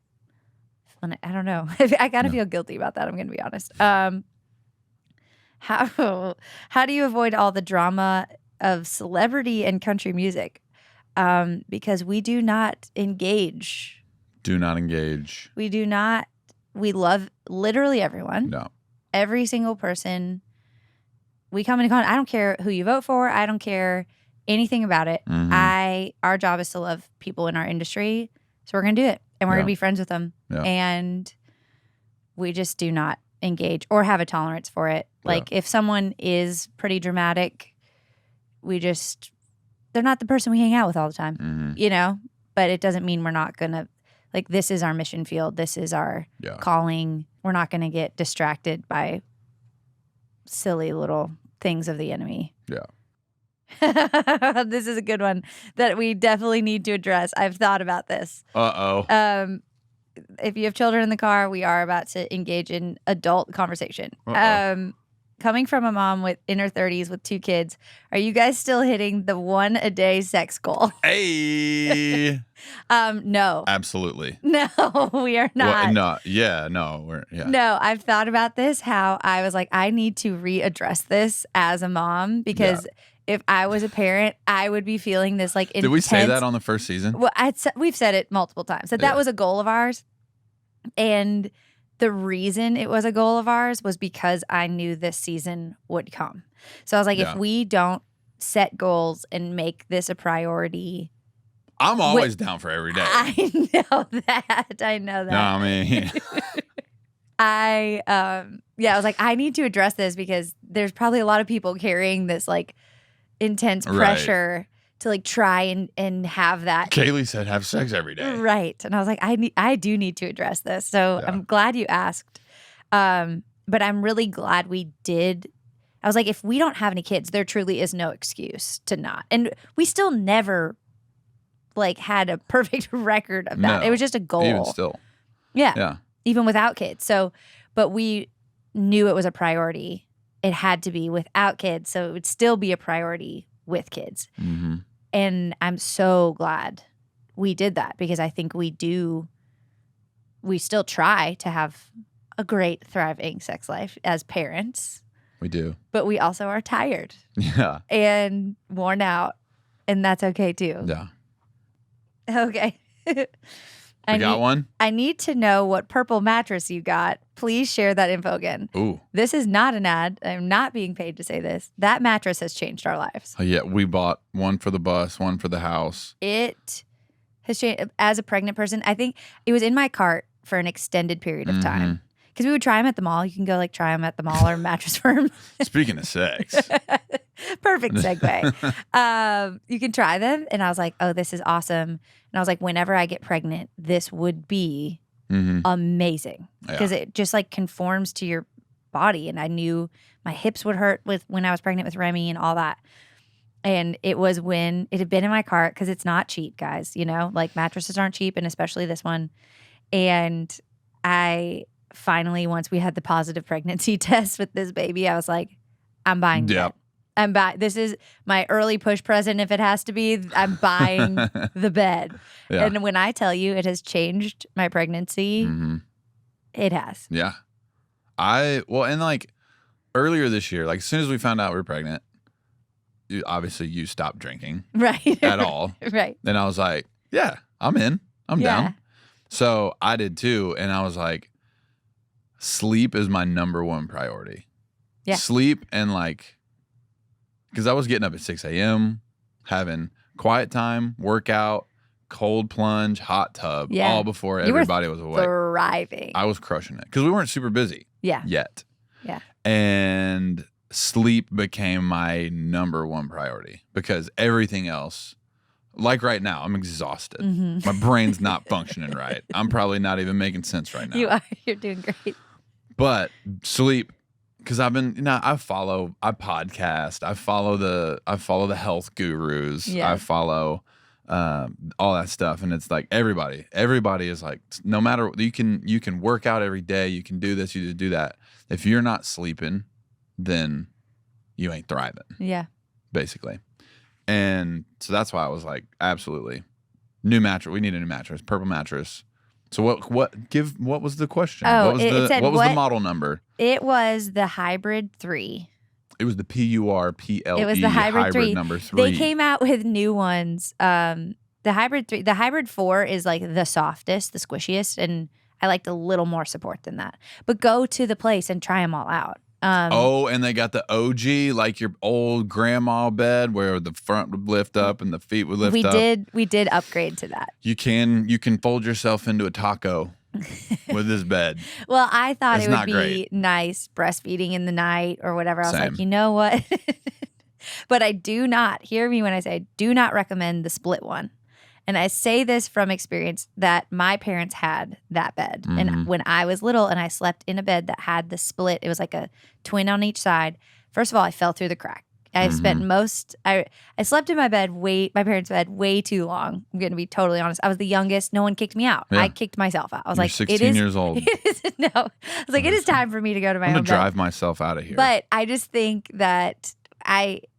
I don't know. I gotta feel guilty about that. I'm gonna be honest. How do you avoid all the drama of celebrity and country music? Because we do not engage. Do not engage. We do not. We love literally everyone. No. Every single person. We come into contact. I don't care who you vote for. I don't care anything about it. Our job is to love people in our industry, so we're gonna do it, and we're gonna be friends with them, and we just do not engage or have a tolerance for it. Like, if someone is pretty dramatic, they're not the person we hang out with all the time, you know? But it doesn't mean we're not gonna, like, this is our mission field. This is our calling. We're not gonna get distracted by silly little things of the enemy. Yeah. This is a good one that we definitely need to address. I've thought about this. Uh-oh. If you have children in the car, we are about to engage in adult conversation. Coming from a mom in her 30s with 2 kids, are you guys still hitting the 1 a day sex goal? Hey. No. Absolutely. No, we are not. No, I've thought about this, how I was like, I need to readdress this as a mom because if I was a parent, I would be feeling this like intense. Did we say that on the first season? Well, we've said it multiple times. That was a goal of ours. And the reason it was a goal of ours was because I knew this season would come. So I was like, if we don't set goals and make this a priority. I'm always down for every day. I know that. No, I mean. I was like, I need to address this because there's probably a lot of people carrying this like intense pressure to like try and have that. Kailey said have sex every day. Right. And I was like, I do need to address this. So I'm glad you asked. But I'm really glad we did. I was like, if we don't have any kids, there truly is no excuse to not. And we still never like had a perfect record of that. No, it was just a goal. Even still. Yeah. Even without kids. So, but we knew it was a priority. It had to be without kids. So it would still be a priority with kids. Mm-hmm. And I'm so glad we did that because I think we still try to have a great, thriving sex life as parents. We do. But we also are tired. Yeah. And worn out. And that's okay too. Yeah. Okay. I got one? I need to know what purple mattress you got. Please share that info again. Ooh. This is not an ad. I'm not being paid to say this. That mattress has changed our lives. Oh, yeah, we bought one for the bus, one for the house. It has changed. As a pregnant person, I think it was in my cart for an extended period of time. Because we would try them at the mall. You can go like try them at the mall or Mattress Firm. Speaking of sex. Perfect segue. You can try them. And I was like, oh, this is awesome. And I was like, whenever I get pregnant, this would be amazing. Because it just like conforms to your body. And I knew my hips would hurt when I was pregnant with Remy and all that. And it was when it had been in my cart because it's not cheap, guys. You know, like mattresses aren't cheap, and especially this one. And I finally, once we had the positive pregnancy test with this baby, I was like, I'm buying it. I'm buying. This is my early push present if it has to be. I'm buying the bed. Yeah. And when I tell you it has changed my pregnancy, it has. Yeah. And like earlier this year, like as soon as we found out we were pregnant, you stopped drinking. Right. At all. Right. And I was like, yeah, I'm in. I'm down. So I did too. And I was like, sleep is my number one priority. Yeah. Sleep and like, because I was getting up at 6 a.m., having quiet time, workout, cold plunge, hot tub, all before everybody was awake. Thriving. I was crushing it because we weren't super busy yet. Yeah. And sleep became my number one priority because everything else, like right now, I'm exhausted. My brain's not functioning right. I'm probably not even making sense right now. You are. You're doing great. But sleep, because I podcast, I follow the health gurus, I follow all that stuff, and it's like everybody is like, no matter, you can work out every day, you can do this, you do that. If you're not sleeping, then you ain't thriving. Yeah, basically. And so that's why I was like, absolutely, new mattress. We need a new mattress, purple mattress. So what was the question? Oh, what was the model number? It was the Hybrid 3. It was the PURPLE. It was the Hybrid 3. Number 3. They came out with new ones. The Hybrid 3, the Hybrid 4 is like the softest, the squishiest, and I liked a little more support than that. But go to the place and try them all out. And they got the OG, like your old grandma bed where the front would lift up and the feet would lift up. We did upgrade to that. You can fold yourself into a taco with this bed. Well, I thought it would be nice breastfeeding in the night or whatever. I was like, you know what? But I do not, hear me when I say, I do not recommend the split one. And I say this from experience that my parents had that bed. And when I was little and I slept in a bed that had the split, it was like a twin on each side. First of all, I fell through the crack I've spent I slept in my parents' bed way too long. I'm going to be totally honest. I was the youngest. No one kicked me out. Yeah. I kicked myself out. I was You're like, 16 years old. No. I was like, it is time for me to go to my I'm own going to bed. drive myself out of here. But I just think that it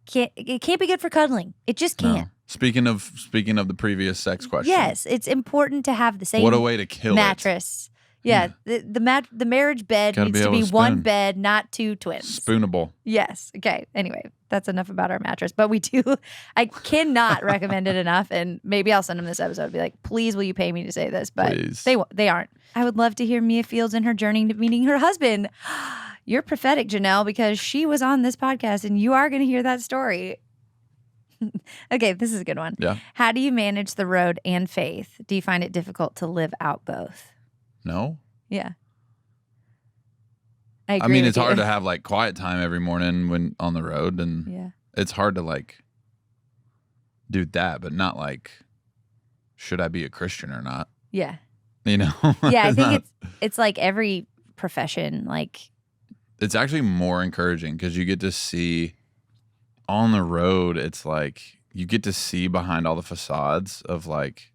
can't be good for cuddling. It just can't. No. Speaking of the previous sex question. Yes, it's important to have the same what a way to kill mattress. Yeah, the marriage bed Gotta needs be to able be to one spoon. bed, not two twins. Spoonable. Yes. Okay. Anyway, that's enough about our mattress. But I cannot recommend it enough. And maybe I'll send them this episode and be like, please, will you pay me to say this? But Please. they aren't. I would love to hear Mia Fields and her journey to meeting her husband. You're prophetic, Janelle, because she was on this podcast and you are going to hear that story. Okay, this is a good one. Yeah. How do you manage the road and faith? Do you find it difficult to live out both? No. Yeah. I mean, it's hard to have like quiet time every morning when on the road, and it's hard to like do that, but not like, should I be a Christian or not? Yeah. You know? Yeah, I think it's like every profession, like. It's actually more encouraging because you get to see on the road, it's like you get to see behind all the facades of like,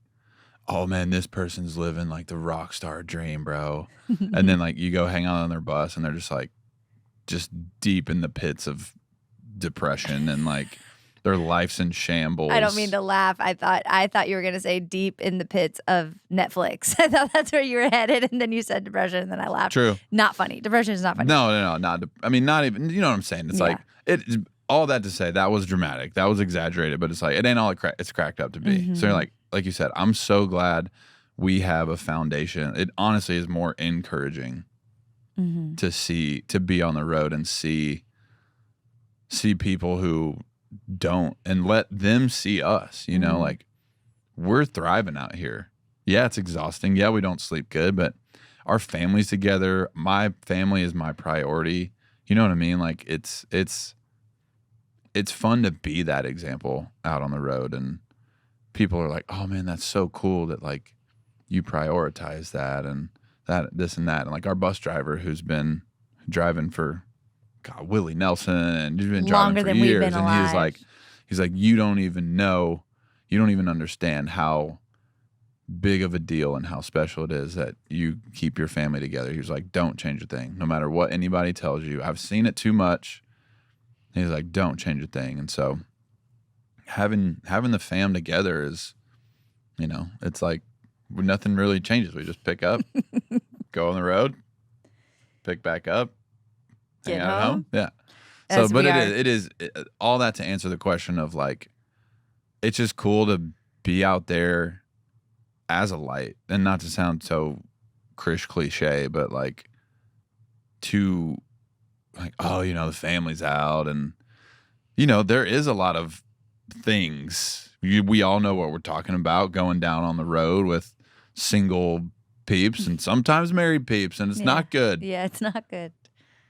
oh man, this person's living like the rock star dream, bro. And then like you go hang out on their bus and they're just like, just deep in the pits of depression and like their life's in shambles. I don't mean to laugh. I thought you were going to say deep in the pits of Netflix. I thought that's where you were headed. And then you said depression and then I laughed. True. Not funny. Depression is not funny. No, not. I mean, not even, you know what I'm saying? It's like, all that to say, that was dramatic. That was exaggerated, but it's like, it ain't all it's cracked up to be. Mm-hmm. So you're like you said, I'm so glad we have a foundation. It honestly is more encouraging to be on the road and see people who don't and let them see us, you know, like we're thriving out here. Yeah, it's exhausting. Yeah, we don't sleep good, but our family's together. My family is my priority. You know what I mean? Like it's fun to be that example out on the road, and people are like, oh man, that's so cool that like you prioritize that and that, this and that. And like our bus driver who's been driving for Willie Nelson and he's been driving longer for than years. we've been And alive. he's like, you don't even understand how big of a deal and how special it is that you keep your family together. He was like, don't change a thing. No matter what anybody tells you. I've seen it too much. He's like, don't change a thing. And so having the fam together is, you know, it's like nothing really changes. We just pick up, go on the road, pick back up, hang out at home. Yeah. So, but it is all that to answer the question of like, it's just cool to be out there as a light, and not to sound so cliche, but like to like, oh, you know, the family's out, and you know, there is a lot of things. We all know what we're talking about, going down on the road with single peeps and sometimes married peeps, and it's not good. Yeah, it's not good.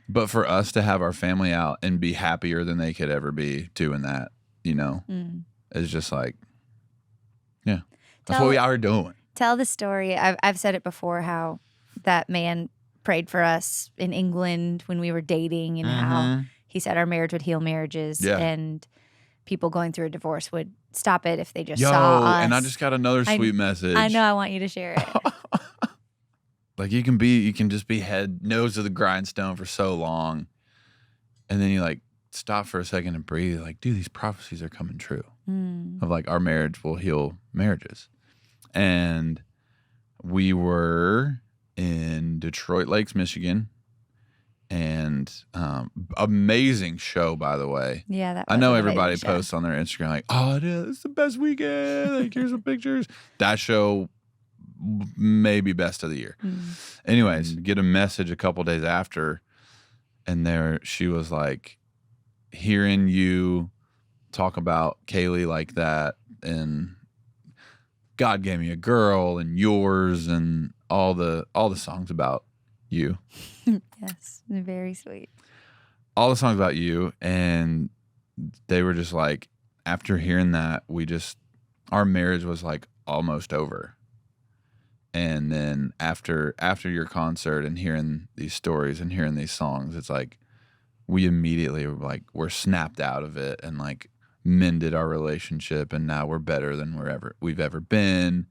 But for us to have our family out and be happier than they could ever be doing that, you know, is just like, yeah, that's what we are doing. Tell the story. I've said it before, how that man prayed for us in England when we were dating, and how he said our marriage would heal marriages, and people going through a divorce would stop it if they just saw us. And I just got another sweet message. I know. I want you to share it. Like you can just be nose to the grindstone for so long, and then you like stop for a second and breathe. Like, dude, these prophecies are coming true. Of like our marriage will heal marriages. And we were in Detroit Lakes, Michigan, and amazing show, by the way. Yeah, that was I know an everybody amazing show. posts on their Instagram like, oh, dude, this is the best weekend. Like, here's some pictures. That show maybe best of the year. Anyways, get a message a couple days after, and she was like, hearing you talk about Kailey like that, and God gave me a girl, and yours, and all the songs about you. Yes, very sweet. All the songs about you, and they were just like, after hearing that, our marriage was like almost over. And then after your concert and hearing these stories and hearing these songs, it's like we immediately were snapped out of it and like mended our relationship, and now we're better than we've ever been.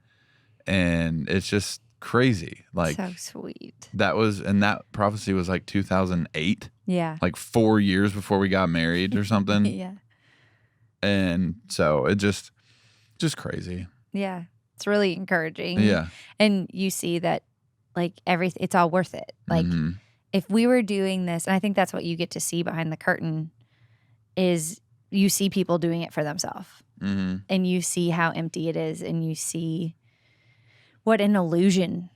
And it's just crazy. Like, so sweet. That prophecy was like 2008. Yeah. Like 4 years before we got married or something. Yeah. And so it just crazy. Yeah. It's really encouraging. Yeah. And you see that like it's all worth it. Like if we were doing this, and I think that's what you get to see behind the curtain, is you see people doing it for themselves. And you see how empty it is, and you see what an illusion.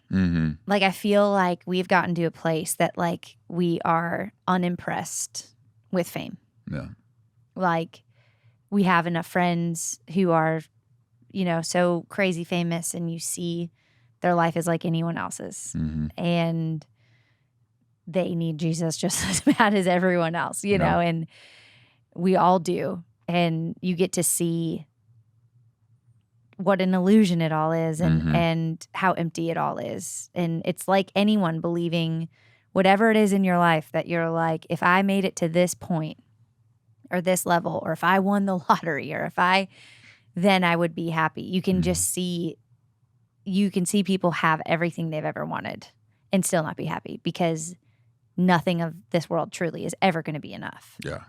Like, I feel like we've gotten to a place that like we are unimpressed with fame. Yeah. Like, we have enough friends who are, you know, so crazy famous, and you see their life is like anyone else's. And they need Jesus just as bad as everyone else, you know, and we all do. And you get to see what an illusion it all is, and how empty it all is. And it's like anyone believing whatever it is in your life that you're like, if I made it to this point or this level, or if I won the lottery, or then I would be happy. You can just see, people have everything they've ever wanted and still not be happy, because nothing of this world truly is ever going to be enough. Yeah.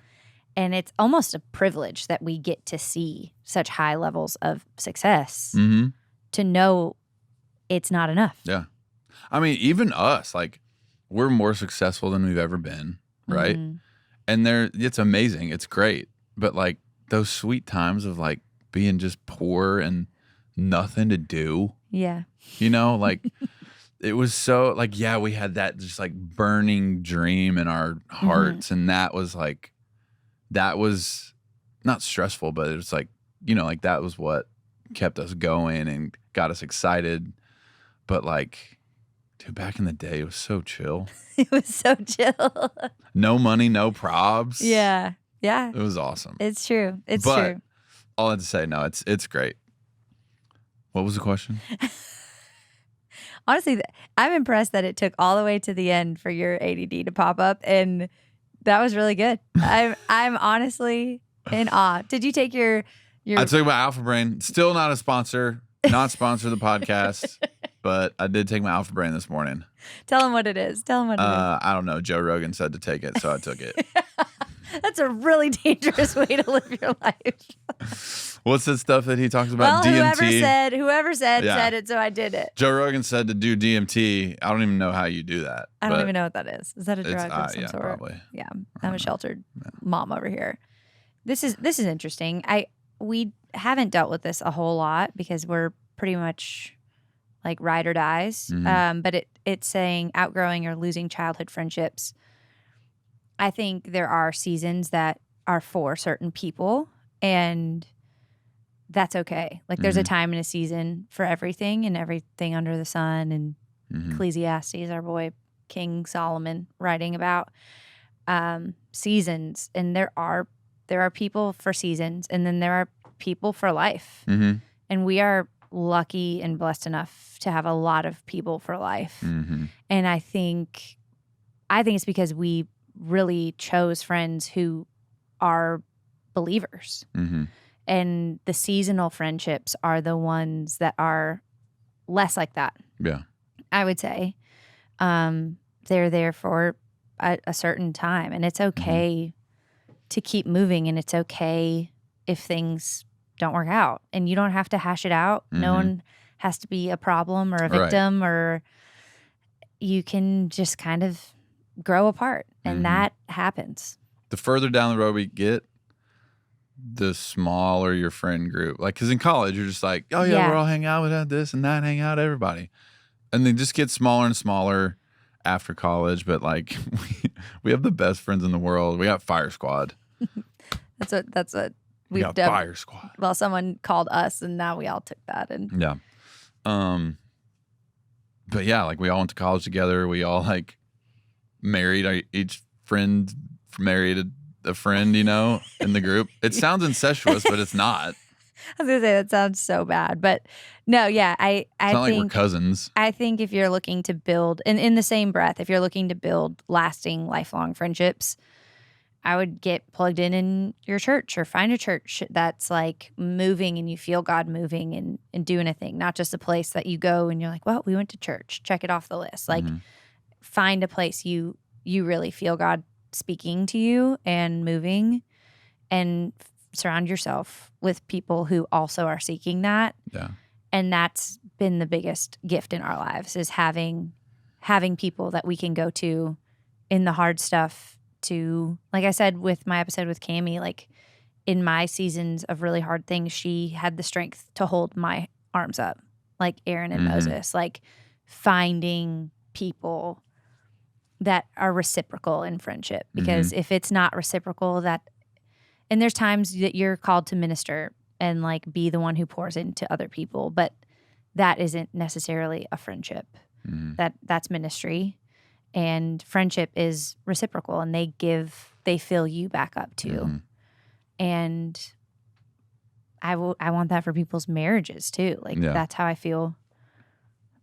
And it's almost a privilege that we get to see such high levels of success to know it's not enough. Yeah. I mean, even us, like, we're more successful than we've ever been, right? And it's amazing. It's great. But like those sweet times of like being just poor and nothing to do. Yeah. You know, like it was so like, yeah, we had that just like burning dream in our hearts. And that was not stressful, but it was like, you know, like that was what kept us going and got us excited. But like, dude, back in the day, it was so chill. It was so chill. No money, no probs. Yeah. Yeah. It was awesome. It's true. It's but true. All I had to say, no, it's great. What was the question? Honestly, I'm impressed that it took all the way to the end for your ADD to pop up, and that was really good. I'm honestly in awe. Did you take your I took my Alpha Brain. Still not a sponsor. Not sponsor the podcast, but I did take my Alpha Brain this morning. Tell them what it is. I don't know. Joe Rogan said to take it, so I took it. That's a really dangerous way to live your life. What's the stuff that he talks about? Well, DMT. whoever said it, so I did it. Joe Rogan said to do DMT. I don't even know how you do that. I don't even know what that is. Is that a drug of some yeah, sort? Probably. Yeah, I'm a sheltered mom over here. This is interesting. We haven't dealt with this a whole lot because we're pretty much like ride or dies. But it's saying outgrowing or losing childhood friendships. I think there are seasons that are for certain people, and that's okay. Like there's a time and a season for everything and everything under the sun. And Ecclesiastes, our boy King Solomon, writing about seasons. And there are people for seasons, and then there are people for life. And we are lucky and blessed enough to have a lot of people for life. And I think it's because we really chose friends who are believers. And the seasonal friendships are the ones that are less like that. Yeah. I would say. They're there for a certain time, and it's okay to keep moving, and it's okay if things don't work out, and you don't have to hash it out. No one has to be a problem or a victim, or you can just kind of grow apart, and that happens. The further down the road we get, the smaller your friend group. Like, because in college, you're just like, oh, yeah, we're all hanging out with this and that, hang out with everybody. And they just get smaller and smaller after college. But, like, we have the best friends in the world. We got Fire Squad. That's what we've got done. Fire Squad. Well, someone called us, and now we all took that. And yeah. But, yeah, like, we all went to college together. We all, like, married. Each friend married a friend, you know, in the group. It sounds incestuous, but it's not. I was gonna say that sounds so bad, but no, yeah, I it's not think like we're cousins. I think if you're looking to build, in the same breath, if you're looking to build lasting, lifelong friendships, I would get plugged in your church or find a church that's like moving and you feel God moving and doing a thing, not just a place that you go and you're like, well, we went to church, check it off the list. Like find a place you really feel God speaking to you and moving, and surround yourself with people who also are seeking that. Yeah. And that's been the biggest gift in our lives, is having people that we can go to in the hard stuff. To, like I said with my episode with Cami, like in my seasons of really hard things, she had the strength to hold my arms up, like Aaron and Moses, like finding people that are reciprocal in friendship. Because if it's not reciprocal, and there's times that you're called to minister and like be the one who pours into other people, but that isn't necessarily a friendship. That's ministry. And friendship is reciprocal, and they fill you back up too. And I want that for people's marriages too. Like that's how I feel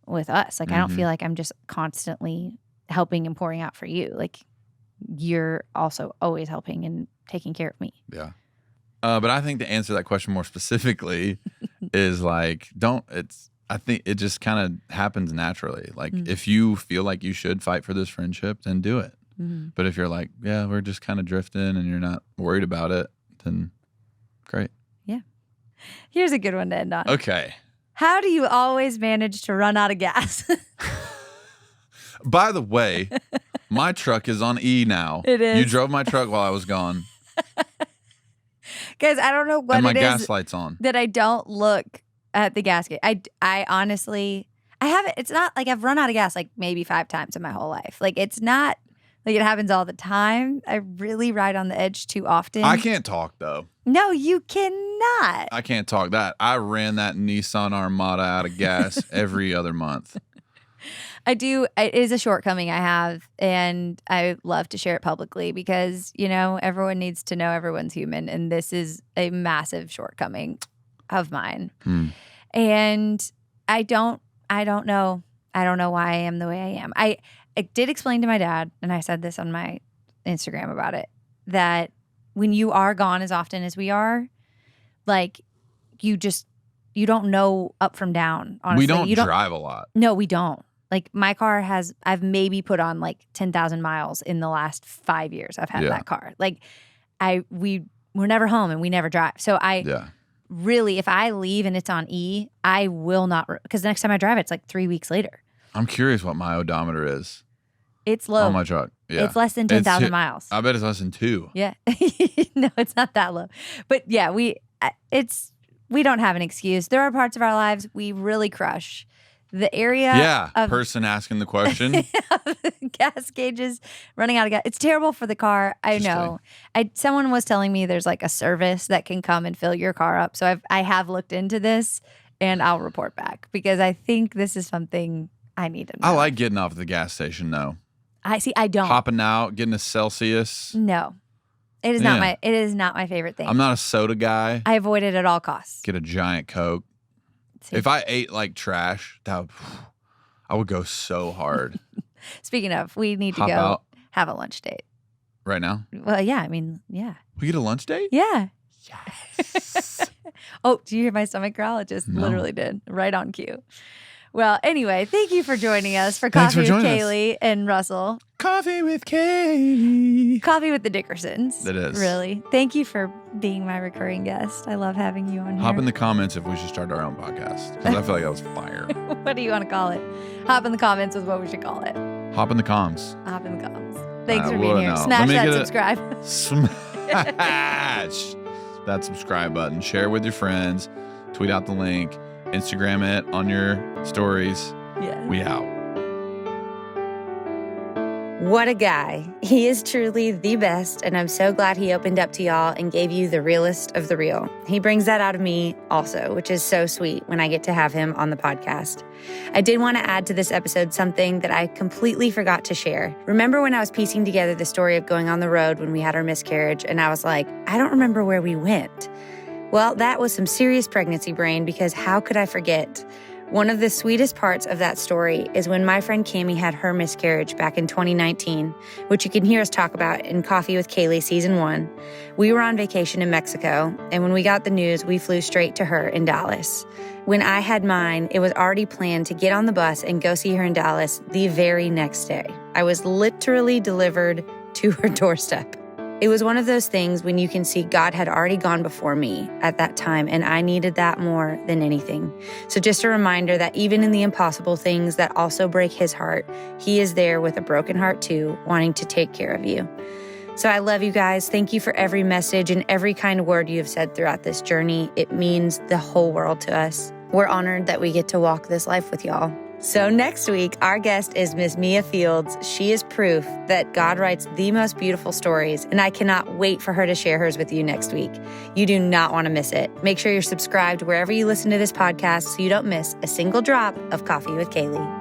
with us. Like I don't feel like I'm just constantly helping and pouring out for you. Like you're also always helping and taking care of me. Yeah. But I think to answer that question more specifically is like, I think it just kind of happens naturally. Like if you feel like you should fight for this friendship, then do it. But if you're like, yeah, we're just kind of drifting and you're not worried about it, then great. Yeah. Here's a good one to end on. Okay. How do you always manage to run out of gas? By the way, my truck is on E now. It is. You drove my truck while I was gone. Guys, I don't know what and my it is gas light's on. That I don't look at the gas gauge. I honestly, I haven't, it's not like I've run out of gas like maybe 5 times in my whole life. Like it's not like it happens all the time. I really ride on the edge too often. I can't talk though. No, you cannot. I can't talk that. I ran that Nissan Armada out of gas every other month. I do. It is a shortcoming I have, and I love to share it publicly because, you know, everyone needs to know everyone's human, and this is a massive shortcoming of mine. And I don't know why I am the way I am. I did explain to my dad, and I said this on my Instagram about it, that when you are gone as often as we are, like you don't know up from down, honestly. We don't drive a lot. No, we don't. Like my car I've maybe put on like 10,000 miles in the last 5 years I've had that car. Like we're never home and we never drive. So really, if I leave and it's on E, I will not, because the next time I drive, it's like 3 weeks later. I'm curious what my odometer is. It's low. On my truck. Yeah. It's less than 10,000 miles. I bet it's less than 2. Yeah. No, it's not that low. But yeah, we don't have an excuse. There are parts of our lives we really crush. The area of person asking the question. Gas gauges running out of gas. It's terrible for the car. I know. Someone was telling me there's like a service that can come and fill your car up. So I have looked into this, and I'll report back because I think this is something I need to know. I like getting off at the gas station though. I don't. Hopping out, getting a Celsius. No. It is not my favorite thing. I'm not a soda guy. I avoid it at all costs. Get a giant Coke. If I ate like trash, I would go so hard. Speaking of, we need to go have a lunch date. Right now? Well, yeah. I mean, yeah. We get a lunch date? Yeah. Yes. Oh, do you hear my stomach growl? It just literally did. Right on cue. Well, anyway, thank you for joining us for Coffee with Kailey and Russell. Coffee with Kailey. Coffee with the Dickersons. It is. Really. Thank you for being my recurring guest. I love having you on here. Hop in the comments if we should start our own podcast. Because I feel like that was fire. What do you want to call it? Hop in the comments is what we should call it. Hop in the comms. Hop in the comms. Thanks for being here. Smash that subscribe. Smash that subscribe button. Share with your friends. Tweet out the link. Instagram it on your stories. Yeah. We out. What a guy. He is truly the best, and I'm so glad he opened up to y'all and gave you the realest of the real. He brings that out of me also, which is so sweet when I get to have him on the podcast. I did want to add to this episode something that I completely forgot to share. Remember when I was piecing together the story of going on the road when we had our miscarriage, and I was like, I don't remember where we went. Well, that was some serious pregnancy brain, because how could I forget? One of the sweetest parts of that story is when my friend Cammie had her miscarriage back in 2019, which you can hear us talk about in Coffee with Kailey Season 1. We were on vacation in Mexico, and when we got the news, we flew straight to her in Dallas. When I had mine, it was already planned to get on the bus and go see her in Dallas the very next day. I was literally delivered to her doorstep. It was one of those things when you can see God had already gone before me at that time, and I needed that more than anything. So just a reminder that even in the impossible things that also break his heart, he is there with a broken heart too, wanting to take care of you. So I love you guys. Thank you for every message and every kind word you have said throughout this journey. It means the whole world to us. We're honored that we get to walk this life with y'all. So next week, our guest is Miss Mia Fields. She is proof that God writes the most beautiful stories, and I cannot wait for her to share hers with you next week. You do not want to miss it. Make sure you're subscribed wherever you listen to this podcast so you don't miss a single drop of Coffee with Kailey.